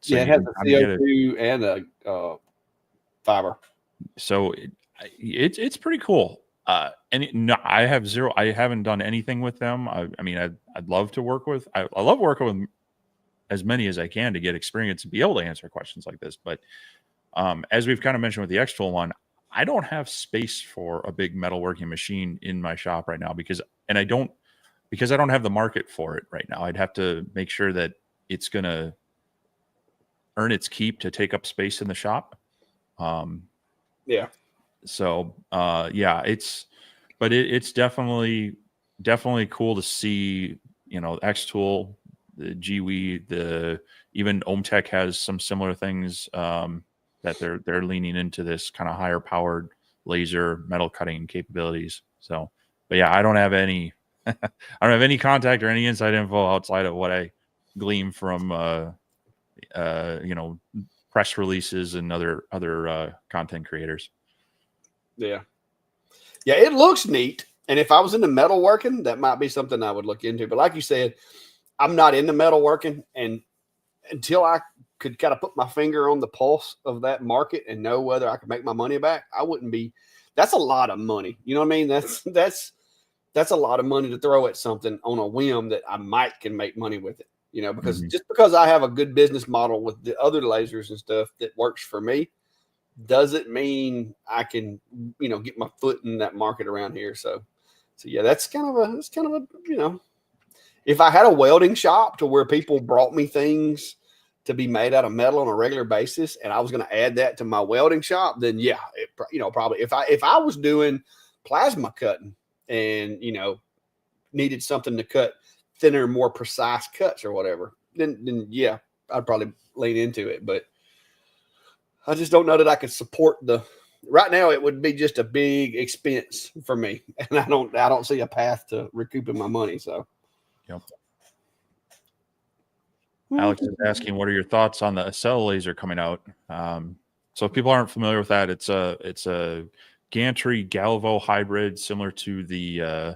So it has a CO2 and a fiber. So it's pretty cool. I haven't done anything with them. I'd love to work with. I love working with as many as I can to get experience and be able to answer questions like this. But as we've kind of mentioned with the X-Tool one, I don't have space for a big metalworking machine in my shop right now because I don't have the market for it right now. I'd have to make sure that it's going to earn its keep to take up space in the shop. Yeah. So yeah, it's definitely cool to see, X Tool, the GWE, even OhmTech has some similar things that they're leaning into this kind of higher powered laser metal cutting capabilities. So, but yeah, I don't have any I don't have any contact or any inside info outside of what I glean from press releases and other content creators. Yeah. Yeah, it looks neat. And if I was into metalworking, that might be something I would look into. But like you said, I'm not into metalworking, and until I could kind of put my finger on the pulse of that market and know whether I could make my money back, I wouldn't be. That's a lot of money. You know what I mean? That's a lot of money to throw at something on a whim that I might can make money with it. Because just because I have a good business model with the other lasers and stuff that works for me, doesn't mean I can, get my foot in that market around here. So yeah, that's kind of a, if I had a welding shop to where people brought me things to be made out of metal on a regular basis, and I was going to add that to my welding shop, then yeah, probably if I was doing plasma cutting and, needed something to cut thinner, more precise cuts or whatever, then yeah, I'd probably lean into it. But I just don't know that I could support right now. It would be just a big expense for me, and I don't see a path to recouping my money. So, yep. Alex is asking, what are your thoughts on the Acel laser coming out? So if people aren't familiar with that, it's a gantry Galvo hybrid, similar to the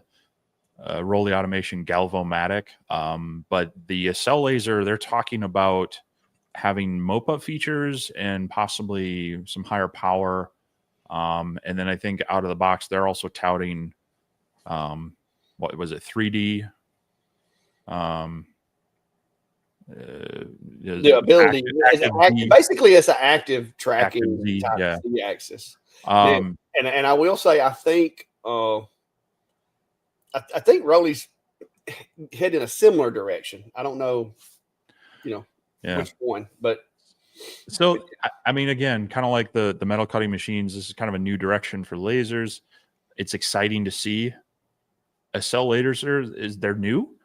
Rolly Automation Galvomatic. But the Acel laser, they're talking about having MOPA features and possibly some higher power. And then I think out of the box, they're also touting, what was it, 3D? The ability basically it's an active tracking type Z-axis. And I will say, I think I think Rolly's heading in a similar direction. I don't know, which one, but so I mean, again, kind of like the metal cutting machines, this is kind of a new direction for lasers. It's exciting to see. Acel lasers they're new.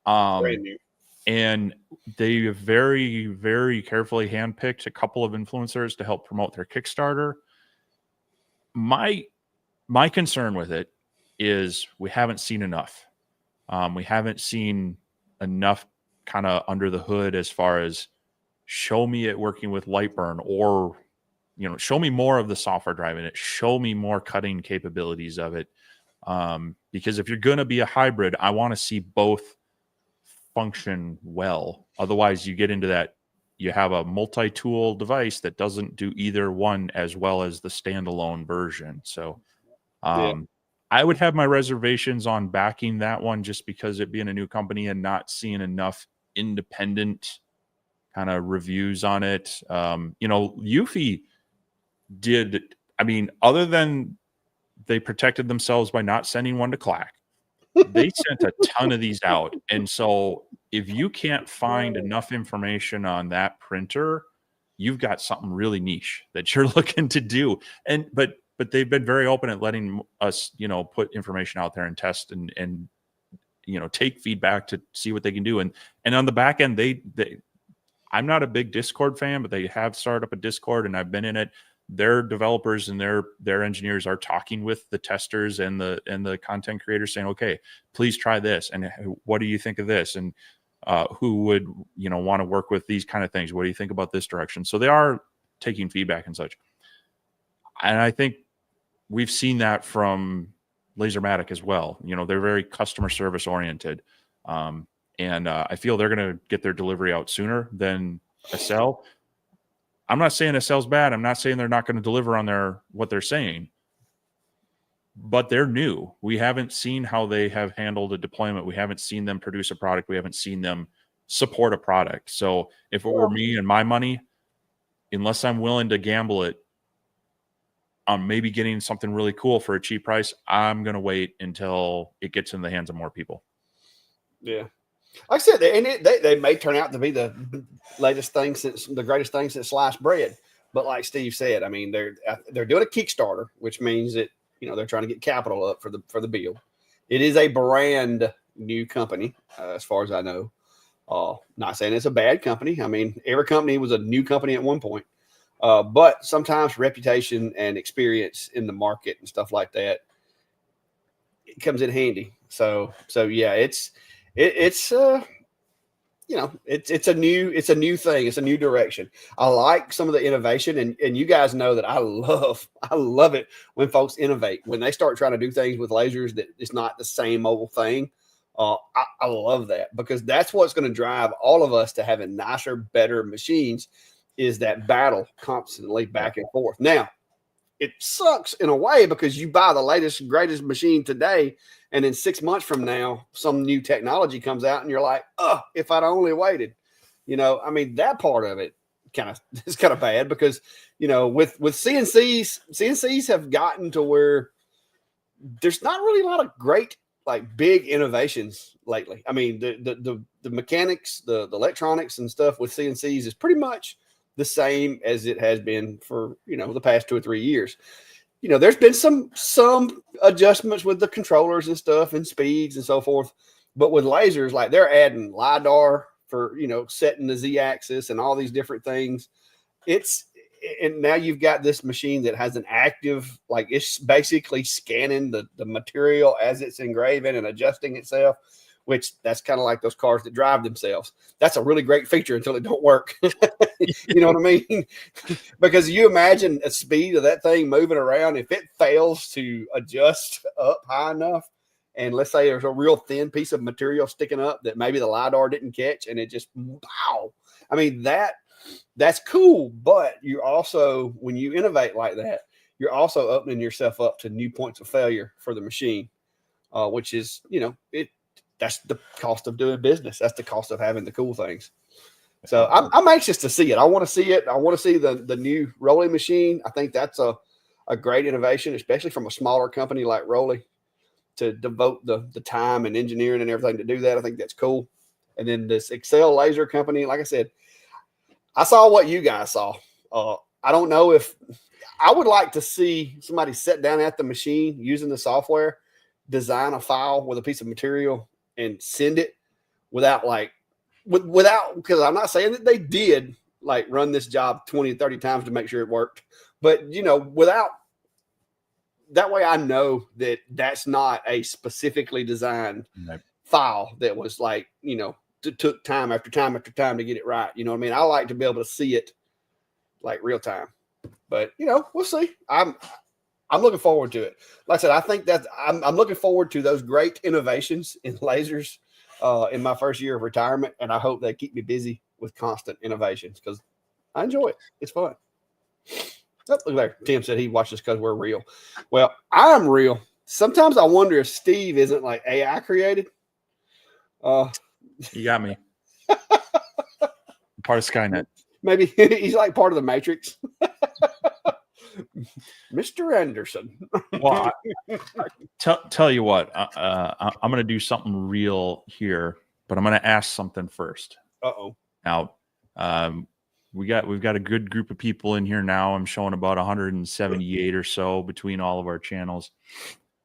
Brand new. And they very, very carefully handpicked a couple of influencers to help promote their Kickstarter. My concern with it is we haven't seen enough. We haven't seen enough kind of under the hood as far as show me it working with Lightburn, or show me more of the software driving it. Show me more cutting capabilities of it. Because if you're going to be a hybrid, I want to see both function well. Otherwise, you get into that, you have a multi-tool device that doesn't do either one as well as the standalone version. So I would have my reservations on backing that one, just because it being a new company and not seeing enough independent kind of reviews on it. Eufy did, I mean, other than they protected themselves by not sending one to Clack, they sent a ton of these out. And so if you can't find enough information on that printer, you've got something really niche that you're looking to do. And but they've been very open at letting us, put information out there and test and take feedback to see what they can do. And on the back end, they I'm not a big Discord fan, but they have started up a Discord, and I've been in it. Their developers and their engineers are talking with the testers and the content creators, saying, okay, please try this, and what do you think of this, and who would want to work with these kind of things, what do you think about this direction? So they are taking feedback and such, and I think we've seen that from Lasermatic as well. They're very customer service oriented, and I feel they're going to get their delivery out sooner than Acel. I'm not saying Acel's bad. I'm not saying they're not going to deliver on what they're saying, but they're new. We haven't seen how they have handled a deployment. We haven't seen them produce a product. We haven't seen them support a product. So if it were me and my money, unless I'm willing to gamble it on maybe getting something really cool for a cheap price, I'm going to wait until it gets in the hands of more people. Yeah. Like I said, they may turn out to be the latest thing the greatest thing since sliced bread. But like Steve said, I mean, they're doing a Kickstarter, which means that they're trying to get capital up for the build. It is a brand new company, as far as I know. Not saying it's a bad company. I mean, every company was a new company at one point. But sometimes reputation and experience in the market and stuff like that, it comes in handy. So yeah, it's it's a new thing. It's a new direction. I like some of the innovation, and you guys know that I love it when folks innovate, when they start trying to do things with lasers that it's not the same old thing. I love that, because that's what's going to drive all of us to having nicer, better machines, is that battle constantly back and forth. Now, it sucks in a way, because you buy the latest, greatest machine today, and then 6 months from now, some new technology comes out, and you're like, oh, if I'd only waited. I mean, that part of it is kind of bad, because with CNCs have gotten to where there's not really a lot of great, like, big innovations lately. I mean, the mechanics, the electronics and stuff with CNCs is pretty much the same as it has been for the past 2 or 3 years. There's been some adjustments with the controllers and stuff and speeds and so forth, but with lasers, like, they're adding LiDAR for setting the Z-axis and all these different things. And now you've got this machine that has an active, like, it's basically scanning the material as it's engraving and adjusting itself, which that's kind of like those cars that drive themselves. That's a really great feature until it don't work. You know what I mean? Because you imagine a speed of that thing moving around, if it fails to adjust up high enough, and let's say there's a real thin piece of material sticking up that maybe the LiDAR didn't catch, and it just, wow. I mean, that's cool, but you also, when you innovate like that, you're also opening yourself up to new points of failure for the machine, which is, that's the cost of doing business. That's the cost of having the cool things. So I'm anxious to see it. I want to see it. I want to see the new Rolly machine. I think that's a great innovation, especially from a smaller company like Rolly, to devote the time and engineering and everything to do that. I think that's cool. And then this Excel laser company, like I said, I saw what you guys saw. I don't know if I would like to see somebody sit down at the machine using the software, design a file with a piece of material and send it without because I'm not saying that they did like run this job 20 30 times to make sure it worked, but without that way, I know that that's not a specifically designed file that was like, took time after time after time to get it right. You know what I mean? I like to be able to see it like real time, but we'll see. I'm looking forward to it. Like I said, I think that I'm looking forward to those great innovations in lasers in my first year of retirement, and I hope they keep me busy with constant innovations, because I enjoy it. It's fun. Oh, look there. Tim said he watches because we're real. Well, I'm real. Sometimes I wonder if Steve isn't like AI created. You got me. Part of Skynet. Maybe he's like part of the Matrix. Mr. Anderson. Well, tell you what, I'm going to do something real here, but I'm going to ask something first. Uh-oh. Now, we've got a good group of people in here now. I'm showing about 178 or so between all of our channels.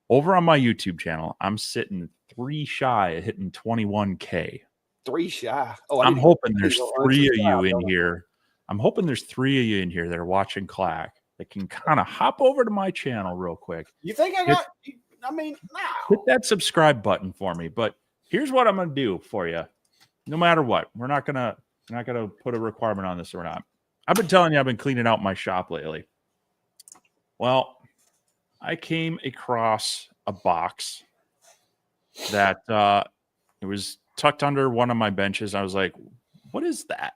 Over on my YouTube channel, I'm sitting 3 shy of hitting 21K. 3 shy. Oh, I'm hoping there's 3 of you in here. I'm hoping there's 3 of you in here that are watching Clack that can kind of hop over to my channel real quick. You think I got? No. Hit that subscribe button for me. But here's what I'm going to do for you. No matter what, we're not gonna put a requirement on this or not. I've been telling you I've been cleaning out my shop lately. Well, I came across a box that it was tucked under one of my benches. I was like, what is that?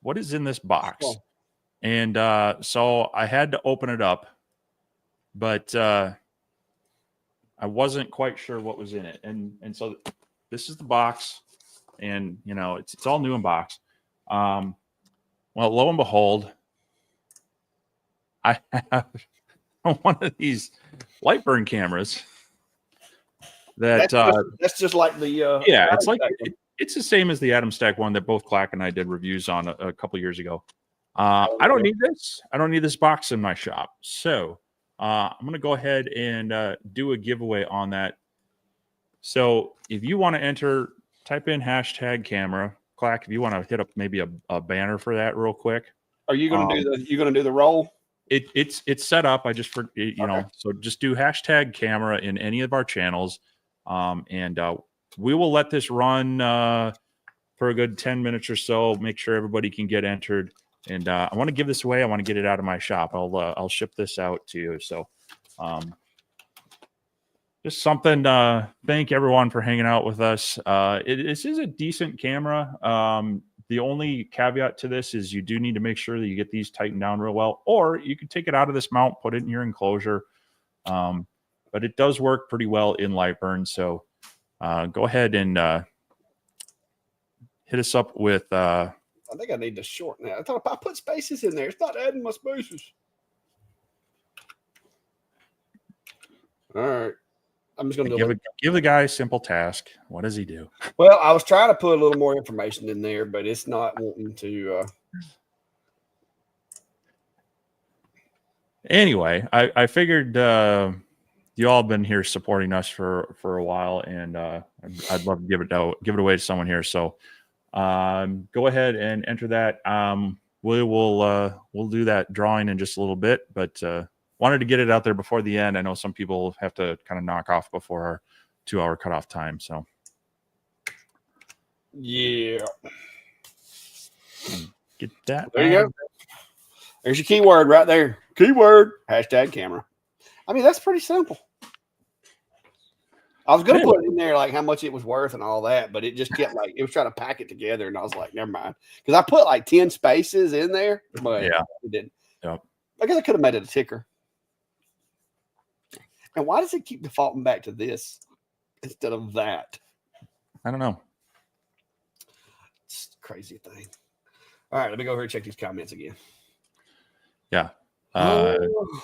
What is in this box? Oh. And so I had to open it up, but I wasn't quite sure what was in it. And so this is the box, and it's all new in box. Well, lo and behold, I have one of these light burn cameras that that's just like the yeah, it's like it's the same as the Atom Stack one that both Clack and I did reviews on a couple years ago. I don't need this. I don't need this box in my shop. So I'm going to go ahead and do a giveaway on that. So if you want to enter, type in #camera. Clack, if you want to hit up maybe a banner for that real quick. Are you going to do the roll? It's set up. I just know, so just do #camera in any of our channels, and we will let this run for a good 10 minutes or so. Make sure everybody can get entered, and I want to give this away. I want to get it out of my shop. I'll ship this out to you. So, just something. Thank everyone for hanging out with us. This is a decent camera. The only caveat to this is you do need to make sure that you get these tightened down real well, or you can take it out of this mount, put it in your enclosure. But it does work pretty well in Lightburn. So go ahead and hit us up with. I think I need to shorten that. I thought I put spaces in there. It's not adding my spaces. All right. I'm just going to give the guy a simple task. What does he do? Well, I was trying to put a little more information in there, but it's not wanting to. Anyway, I figured you all have been here supporting us for a while, and I'd love to give it away to someone here. So go ahead and enter that. We'll do that drawing in just a little bit, but wanted to get it out there before the end. I know some people have to kind of knock off before our 2-hour cutoff time. So yeah, get that. There you go. There's your keyword right there. Keyword #camera. I mean, that's pretty simple. I was going to put it in there like how much it was worth and all that, but it just kept it was trying to pack it together, and I was like, never mind, because I put like 10 spaces in there, but it didn't. Yep. I guess I could have made it a ticker. And why does it keep defaulting back to this instead of that? I don't know. It's a crazy thing. All right, let me go over and check these comments again. Yeah.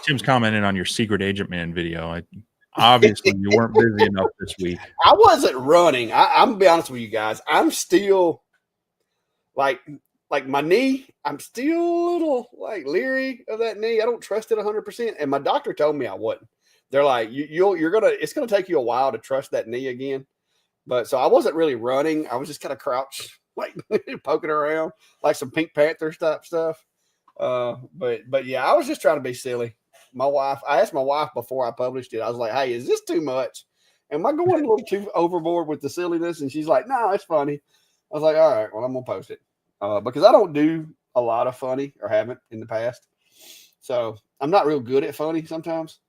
Tim's commenting on your Secret Agent Man video. Obviously, you weren't busy enough this week. I wasn't running. I'm going to be honest with you guys. I'm still like my knee. I'm still a little leery of that knee. I don't trust it 100%. And my doctor told me I wouldn't. They're like, it's going to take you a while to trust that knee again. But so I wasn't really running. I was just kind of crouched, poking around like some Pink Panther type stuff. But yeah, I was just trying to be silly. I asked my wife before I published it. I was like, hey, is this too much? Am I going a little too overboard with the silliness? And she's like, no, it's funny. I was like, all right, well, I'm going to post it. Because I don't do a lot of funny, or haven't in the past. So I'm not real good at funny sometimes.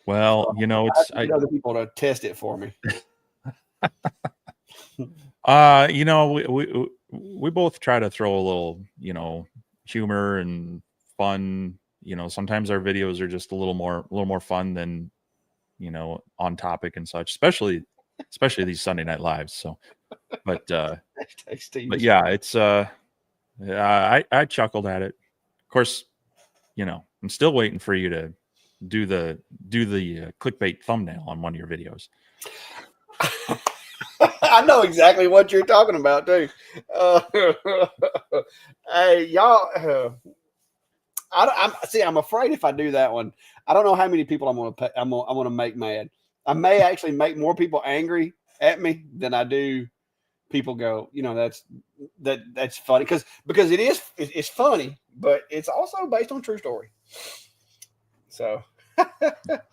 Well, it's I need other people to test it for me. We both try to throw a little, humor and fun. Sometimes our videos are just a little more fun than, on topic and such, especially these Sunday Night Lives. So, but yeah, it's I chuckled at it. Of course, I'm still waiting for you to do the clickbait thumbnail on one of your videos. I know exactly what you're talking about, too. Hey, y'all. I'm afraid if I do that one, I don't know how many people I'm going to make mad. I may actually make more people angry at me than I do people go, that's funny because it's funny, but it's also based on true story. So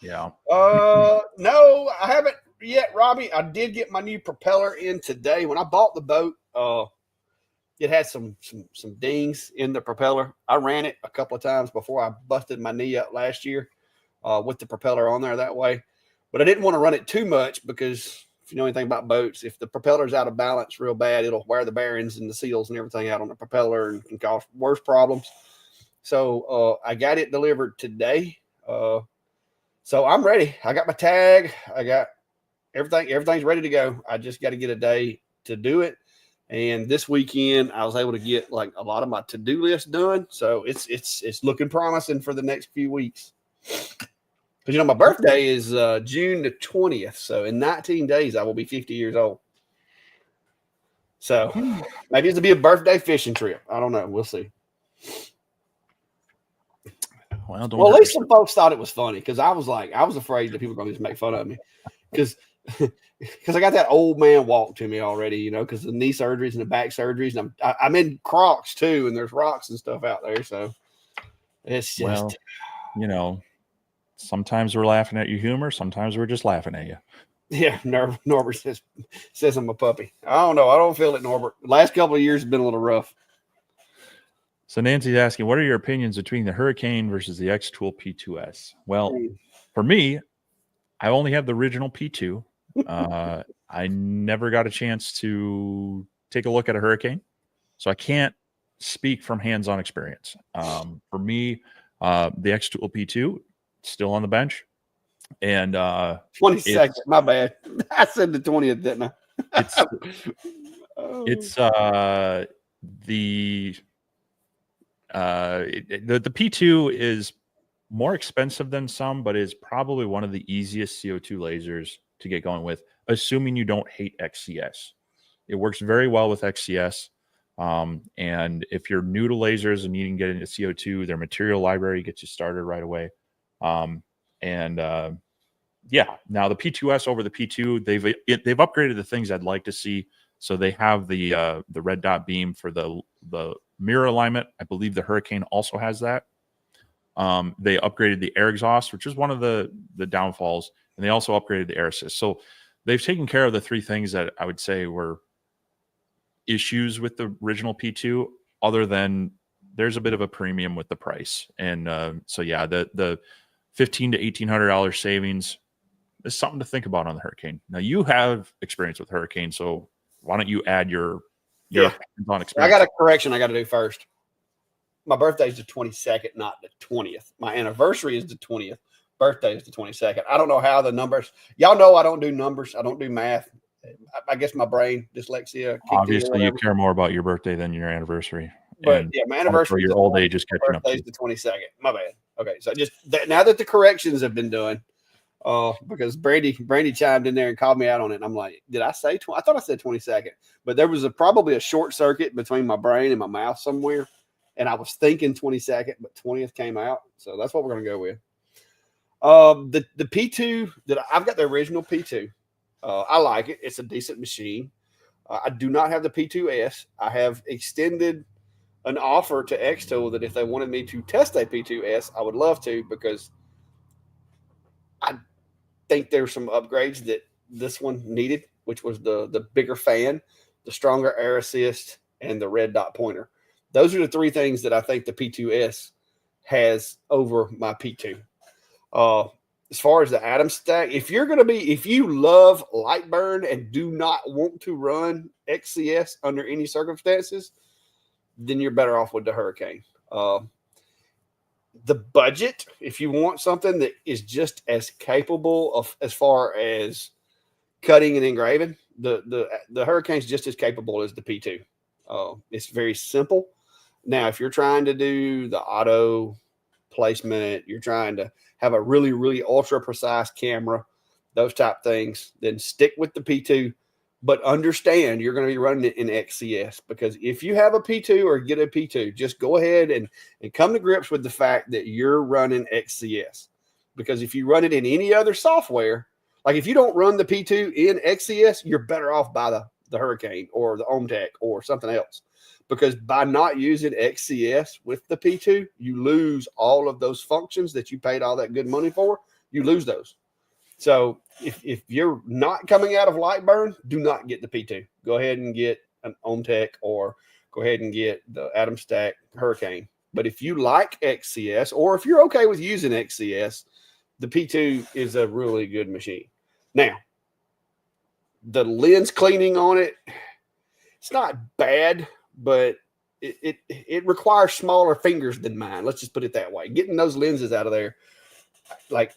yeah. No, I haven't yet, Robbie. I did get my new propeller in today. When I bought the boat, it had some dings in the propeller. I ran it a couple of times before I busted my knee up last year with the propeller on there that way. But I didn't want to run it too much because if you know anything about boats, if the propeller's out of balance real bad, it'll wear the bearings and the seals and everything out on the propeller and can cause worse problems. So I got it delivered today. So I'm ready. I got my tag. I got everything. Everything's ready to go. I just got to get a day to do it. And this weekend, I was able to get a lot of my to-do list done. So it's looking promising for the next few weeks. Because, my birthday is June the 20th. So in 19 days, I will be 50 years old. So maybe it'll be a birthday fishing trip. I don't know. We'll see. Well, don't Well, at hurt least some yourself. folks thought it was funny because I was afraid that people were going to just make fun of me because I got that old man walk to me already, you know, because the knee surgeries and the back surgeries, and I'm in Crocs too, and there's rocks and stuff out there, so it's just Well, you know, sometimes we're laughing at your humor, sometimes we're just laughing at you. yeah. Norbert says I'm a puppy. I don't know. I don't feel it, Norbert. The last couple of years have been a little rough. So Nancy's asking, what are your opinions between the Hurricane versus the X-Tool P2S? Well, for me, I only have the original P2. I never got a chance to take a look at a Hurricane, so I can't speak from hands-on experience. For me, the X-Tool P2 still on the bench, and 22nd. My bad. I said the 20th, didn't I? it's the P2 is more expensive than some, but is probably one of the easiest CO2 lasers to get going with, assuming you don't hate XCS. It works very well with XCS. And if you're new to lasers and needing to get into CO2, their material library gets you started right away. Yeah, now the P2S over the P2, they've upgraded the things I'd like to see. So they have the red dot beam for the mirror alignment. I believe the Hurricane also has that. They upgraded the air exhaust, which is one of the downfalls, and they also upgraded the air assist. So they've taken care of the three things that I would say were issues with the original P2, other than there's a bit of a premium with the price. And so yeah, the $1,500 to $1,800 savings is something to think about on the Hurricane. Now you have experience with Hurricane, so why don't you add your hands-on experience? I got a correction I got to do first. My birthday is the 22nd, not the 20th. My anniversary is the 20th. Birthday is the 22nd. I don't know how the numbers. Y'all know I don't do numbers. I don't do math. I guess my brain dyslexia. Obviously, you care more about your birthday than your anniversary. But yeah, my anniversary. Your old age is catching up. Birthday's the 22nd. My bad. Okay, so just now that the corrections have been done, because Brandy chimed in there and called me out on it. And I'm like, did I say 20? I thought I said 22nd, but there was probably a short circuit between my brain and my mouth somewhere. And I was thinking 22nd, but 20th came out. So that's what we're going to go with. The P2 that I've got, the original P2. I like it. It's a decent machine. I do not have the P2S. I have extended an offer to Xtool that if they wanted me to test a P2S, I would love to, because I think there's some upgrades that this one needed, which was the bigger fan, the stronger air assist, and the red dot pointer. Those are the three things that I think the P2S has over my P2. As far as the Atom stack, if you love Lightburn and do not want to run XCS under any circumstances, then you're better off with the Hurricane. The budget, if you want something that is just as capable of as far as cutting and engraving, the Hurricane's just as capable as the P2. It's very simple. Now, if you're trying to do the auto placement, you're trying to have a really, really ultra precise camera, those type things, then stick with the P2. But understand you're going to be running it in XCS, because if you have a P2 or get a P2, just go ahead and come to grips with the fact that you're running XCS. Because if you run it in any other software, like if you don't run the P2 in XCS, you're better off by the Hurricane or the OMTech or something else. Because by not using XCS with the P2, you lose all of those functions that you paid all that good money for. You lose those. So if you're not coming out of Lightburn, do not get the P2. Go ahead and get an OMTech or go ahead and get the Atom Stack Hurricane. But if you like XCS, or if you're okay with using XCS, the P2 is a really good machine. Now, the lens cleaning on it, it's not bad, but it requires smaller fingers than mine. Let's just put it that way. Getting those lenses out of there, like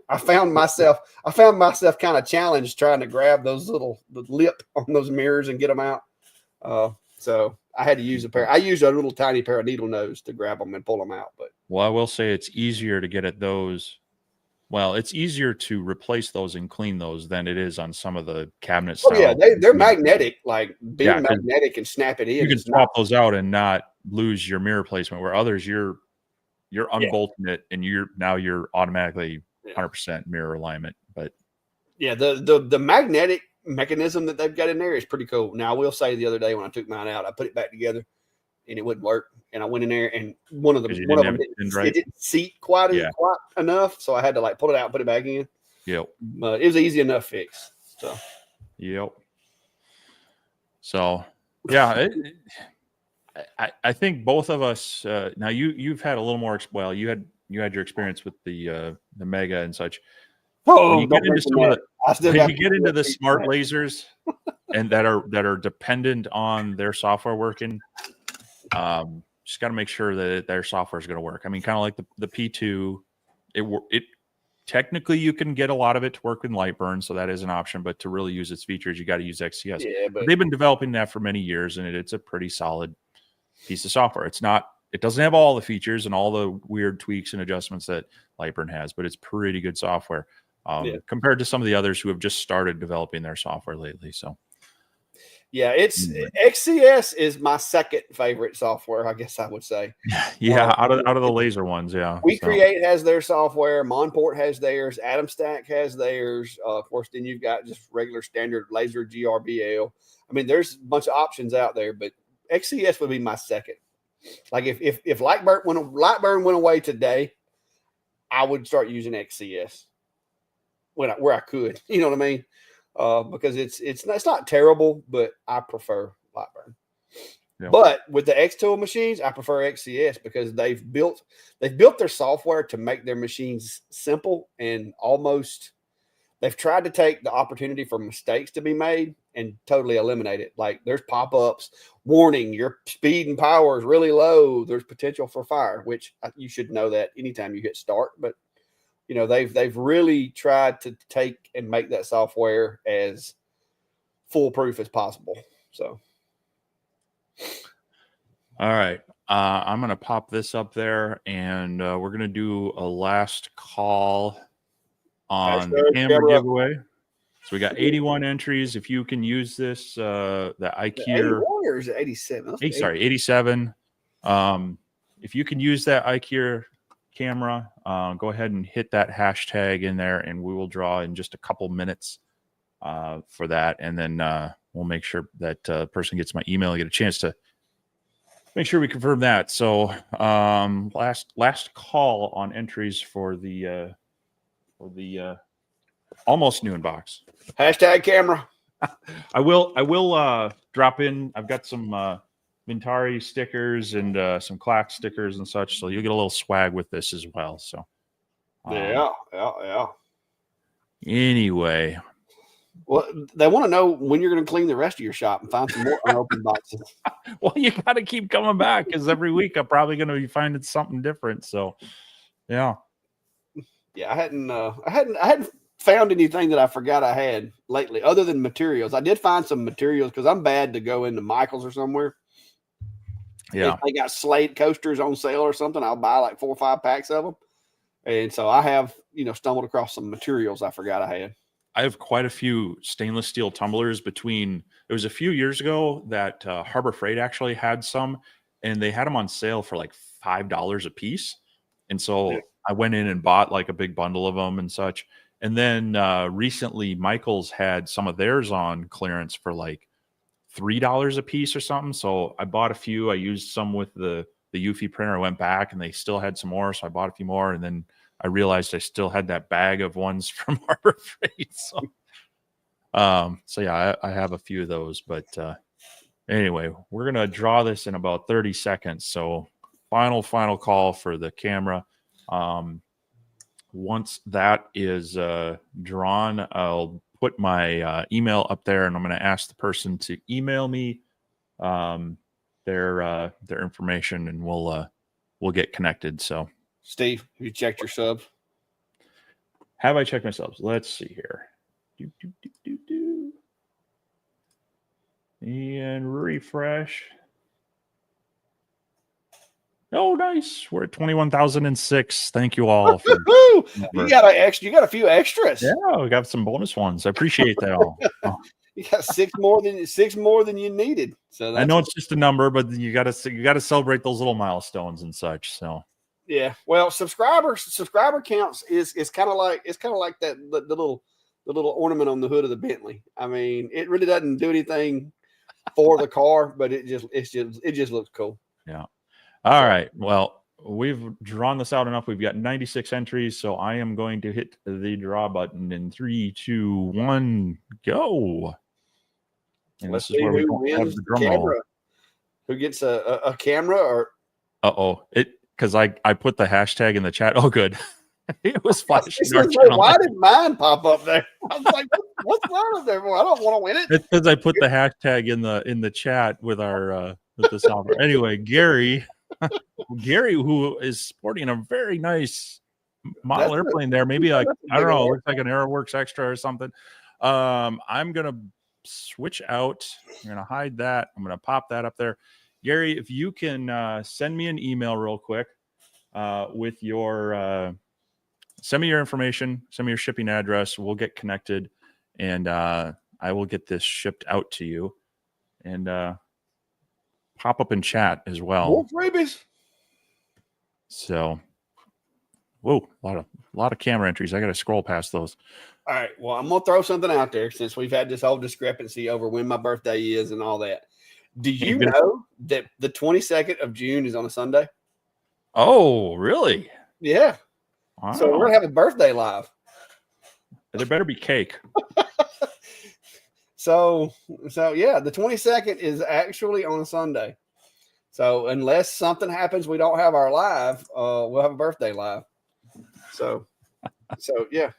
I found myself kind of challenged trying to grab the lip on those mirrors and get them out. So I had to use I used a little tiny pair of needle nose to grab them and pull them out. But well, I will say it's easier to get at those. Well, it's easier to replace those and clean those than it is on some of the cabinets. Oh yeah, they're magnetic, like being magnetic and snap it in. You can swap those out and not lose your mirror placement, where others you're you're unbolting it, and you're automatically 100% mirror alignment. But yeah, the magnetic mechanism that they've got in there is pretty cool. Now I will say the other day when I took mine out, I put it back together and it wouldn't work. And I went in there and one of them didn't seat quite enough, so I had to like pull it out and put it back in. Yep. It was an easy enough fix. So. Yep. So yeah, I think both of us. Now you've had a little more. Well, you had your experience with the Mega and such. Oh, when you get into the smart lasers and that are dependent on their software working, just got to make sure that their software is going to work. I mean, kind of like the P2, it technically you can get a lot of it to work in Lightburn, so that is an option. But to really use its features, you got to use XCS. Yeah, but they've been developing that for many years, and it's a pretty solid piece of software. It doesn't have all the features and all the weird tweaks and adjustments that Lightburn has, but it's pretty good software compared to some of the others who have just started developing their software lately. So. Yeah, XCS is my second favorite software, I guess I would say. Yeah, out of the laser ones, yeah. Create has their software, Monport has theirs, AtomStack has theirs. Of course, then you've got just regular standard laser GRBL. I mean, there's a bunch of options out there, but XCS would be my second. Like if Lightburn went away today, I would start using XCS where I could. You know what I mean? Because it's not terrible, but I prefer Lightburn. Yep. But with the X-Tool machines, I prefer XCS because they've built their software to make their machines simple and almost. They've tried to take the opportunity for mistakes to be made and totally eliminate it. Like there's pop-ups, warning, your speed and power is really low. There's potential for fire, which you should know that anytime you hit start. But you know, they've really tried to take and make that software as foolproof as possible. So, all right, I'm going to pop this up there, and we're going to do a last call on the camera giveaway. So we got 81 entries. If you can use this, the iCure. Or is it 87? 87. If you can use that iCure camera, go ahead and hit that hashtag in there, and we will draw in just a couple minutes for that. And then we'll make sure that person gets my email and get a chance to make sure we confirm that. So last call on entries for the almost noon box. Hashtag camera. I will drop in. I've got some Vintauri stickers and some Clack stickers and such, so you'll get a little swag with this as well. So yeah. Anyway, well, they want to know when you're going to clean the rest of your shop and find some more unopened boxes. Well, you got to keep coming back because every week I'm probably going to be finding something different. So yeah, I hadn't found anything that I forgot I had lately, other than materials. I did find some materials because I'm bad to go into Michael's or somewhere. Yeah, if they got Slade coasters on sale or something, I'll buy like 4 or 5 packs of them. And so I have, stumbled across some materials I forgot I had. I have quite a few stainless steel tumblers it was a few years ago that Harbor Freight actually had some, and they had them on sale for like $5 a piece. And so I went in and bought like a big bundle of them and such. And then recently Michael's had some of theirs on clearance for like $3 a piece or something. So I bought a few. I used some with the Eufy printer. I went back and they still had some more. So I bought a few more. And then I realized I still had that bag of ones from Harbor Freight. So yeah, I have a few of those. But anyway, we're going to draw this in about 30 seconds. So final call for the camera. Once that is drawn, I'll put my email up there, and I'm going to ask the person to email me their information, and we'll get connected. So, Steve, have you checked your subs? Have I checked my subs? Let's see here. And refresh. Oh, nice. We're at 21,006. Thank you all. You got a few extras. Yeah, we got some bonus ones. I appreciate that all. You got six more than you needed. So I know it's just a number, but you got to celebrate those little milestones and such. So Yeah. Well, subscriber counts is kind of like that the little ornament on the hood of the Bentley. I mean, it really doesn't do anything for the car, but it just looks cool. Yeah. All right. Well, we've drawn this out enough. We've got 96 entries, so I am going to hit the draw button in 3, 2, 1, go. And Let's this is see where we who don't have wins the the drum roll. camera. Who gets a camera or? Because I put the hashtag in the chat. Oh, good. It was flashing. Why did mine pop up there? I was like, what's wrong with there for? I don't want to win it. It's because I put the hashtag in the chat with our with the software. Anyway, Gary, who is sporting a very nice model airplane there. Maybe like, I don't know, looks like an Aeroworks Extra or something. I'm gonna switch out. I'm gonna hide that. I'm gonna pop that up there. Gary, if you can send me an email real quick with your send me your information, send me your shipping address. We'll get connected, and I will get this shipped out to you, and pop up in chat as well. More freebies. So, whoa, a lot of camera entries. I got to scroll past those. All right. Well, I'm gonna throw something out there since we've had this whole discrepancy over when my birthday is and all that. Do you know that the 22nd of June is on a Sunday? Oh, really? Yeah. Wow. So we're gonna have a birthday live. There better be cake. So yeah, the 22nd is actually on a Sunday. So unless something happens, we don't have our live. We'll have a birthday live. So yeah,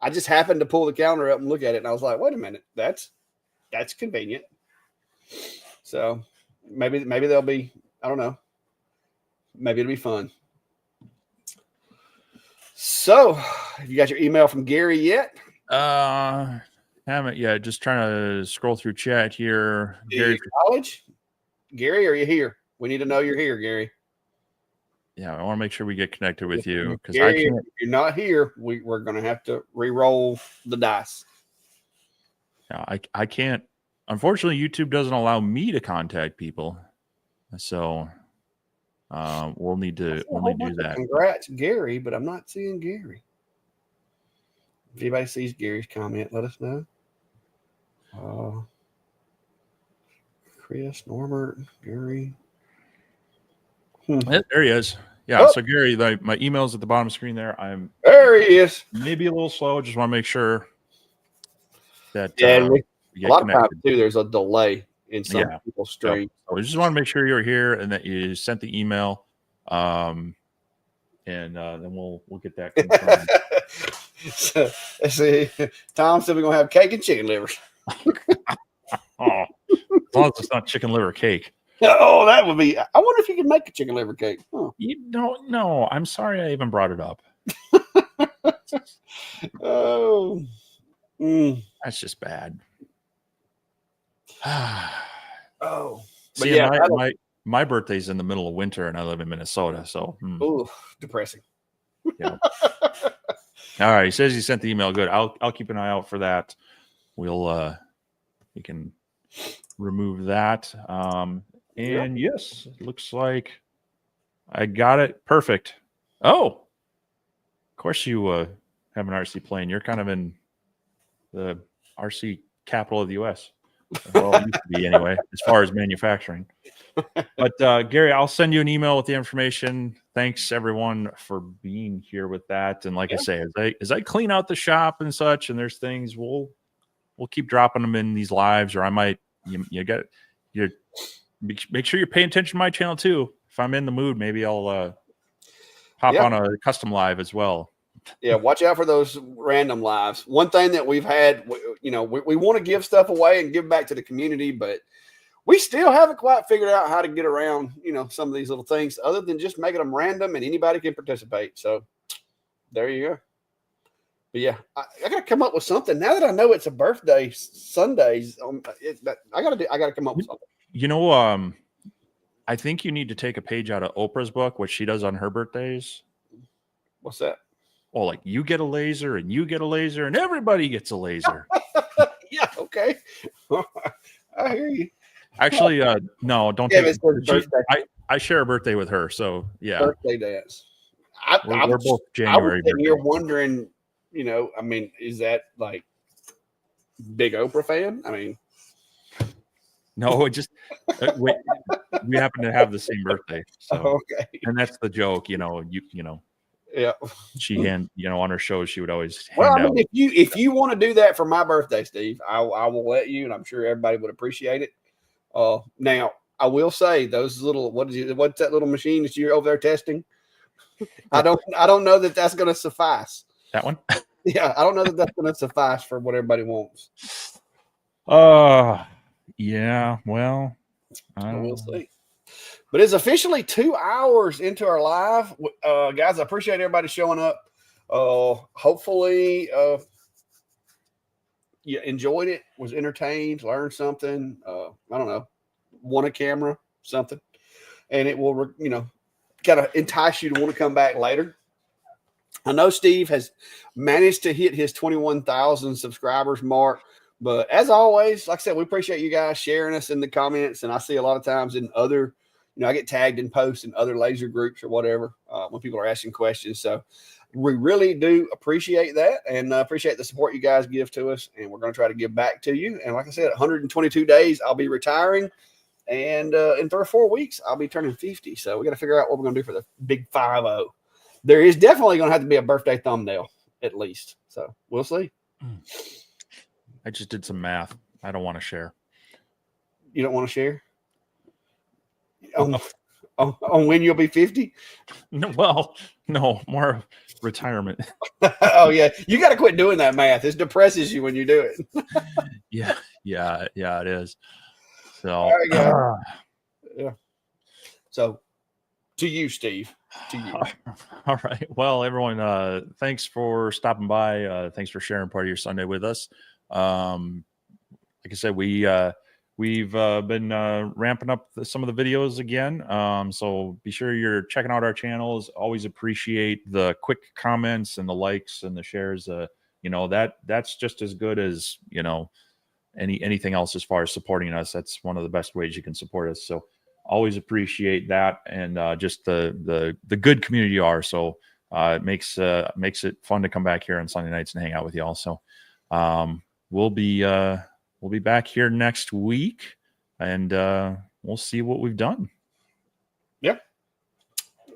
I just happened to pull the calendar up and look at it, and I was like, wait a minute, that's convenient. So maybe there'll be, I don't know, maybe it'll be fun. So, have you got your email from Gary yet? Haven't yet. Just trying to scroll through chat here. Gary, college? Gary, are you here? We need to know you're here, Gary. Yeah, I want to make sure we get connected with you because I can't. If you're not here, we're going to have to re-roll the dice. Yeah, I can't. Unfortunately, YouTube doesn't allow me to contact people, so we'll need to do that. Congrats, Gary, but I'm not seeing Gary. If anybody sees Gary's comment, let us know. Chris, Norbert, Gary. There he is. Yeah. So Gary, my email's at the bottom of the screen there. There he is. Maybe a little slow. Just want to make sure that a lot of times too, there's a delay in some people's stream. So we just want to make sure you're here and that you sent the email, and then we'll get that confirmed. So, let's see. Tom said we're gonna have cake and chicken livers. Oh, as long as it's not chicken liver cake. Oh, that would be. I wonder if you can make a chicken liver cake. Huh. You don't know. I'm sorry I even brought it up. Oh, that's just bad. Oh, but see, yeah, my birthday's in the middle of winter, and I live in Minnesota, so depressing. Yeah. All right, he says he sent the email. Good. I'll keep an eye out for that. We can remove that. And yes, it looks like I got it. Perfect. Oh, of course you have an RC plane. You're kind of in the RC capital of the U.S. Well, it used to be anyway, as far as manufacturing. But Gary, I'll send you an email with the information. Thanks everyone for being here with that. And like I say, as I clean out the shop and such, and there's things, we'll keep dropping them in these lives, or I might make sure you're paying attention to my channel too. If I'm in the mood, maybe I'll pop on a custom live as well. Yeah, watch out for those random lives. One thing that we've had, we want to give stuff away and give back to the community, but we still haven't quite figured out how to get around, some of these little things other than just making them random and anybody can participate. So there you go. But yeah, I got to come up with something now that I know it's a birthday Sundays. I got to come up with something. I think you need to take a page out of Oprah's book, what she does on her birthdays. What's that? Oh, like you get a laser and you get a laser and everybody gets a laser. Yeah. Okay. I hear you. Actually, no, don't take it. I share a birthday with her, so yeah, birthday dance. we're both I was January sitting here birthdays. wondering, I mean, is that like big Oprah fan? I mean, No, it just we happen to have the same birthday, so okay, and that's the joke, you know. yeah. She on her show she would always Well, hand I out. mean, if you want to do that for my birthday, Steve, I will let you, and I'm sure everybody would appreciate it. Now I will say those little what's that little machine that you're over there testing? I don't know that that's going to suffice. That one? Yeah, I don't know that that's going to suffice for what everybody wants. Yeah, well, We'll see. But it's officially 2 hours into our live. Guys, I appreciate everybody showing up. Hopefully, you enjoyed it, was entertained, learned something. I don't know, won a camera, something. And it will, kind of entice you to want to come back later. I know Steve has managed to hit his 21,000 subscribers mark. But as always, like I said, we appreciate you guys sharing us in the comments. And I see a lot of times in other, I get tagged in posts in other laser groups or whatever when people are asking questions. So we really do appreciate that and appreciate the support you guys give to us. And we're going to try to give back to you. And like I said, 122 days, I'll be retiring. And in 3 or 4 weeks, I'll be turning 50. So we got to figure out what we're going to do for the big 5-0. There is definitely going to have to be a birthday thumbnail at least. So we'll see. I just did some math. I don't want to share. You don't want to share? On when you'll be 50? No, well, no, more retirement. Oh, yeah. You got to quit doing that math. It depresses you when you do it. Yeah, it is. So, all right, guys. Yeah. So, to you, Steve. To you. All right. Well, everyone, thanks for stopping by. Thanks for sharing part of your Sunday with us. Like I said, we've been ramping up some of the videos again. So be sure you're checking out our channels. Always appreciate the quick comments and the likes and the shares. That's just as good as, anything else as far as supporting us. That's one of the best ways you can support us. So always appreciate that. And just the good community you are. So it makes it fun to come back here on Sunday nights and hang out with you all. So we'll be back here next week, and we'll see what we've done. Yeah.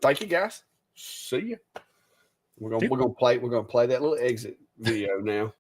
Thank you, guys. See you. We're gonna play that little exit video now.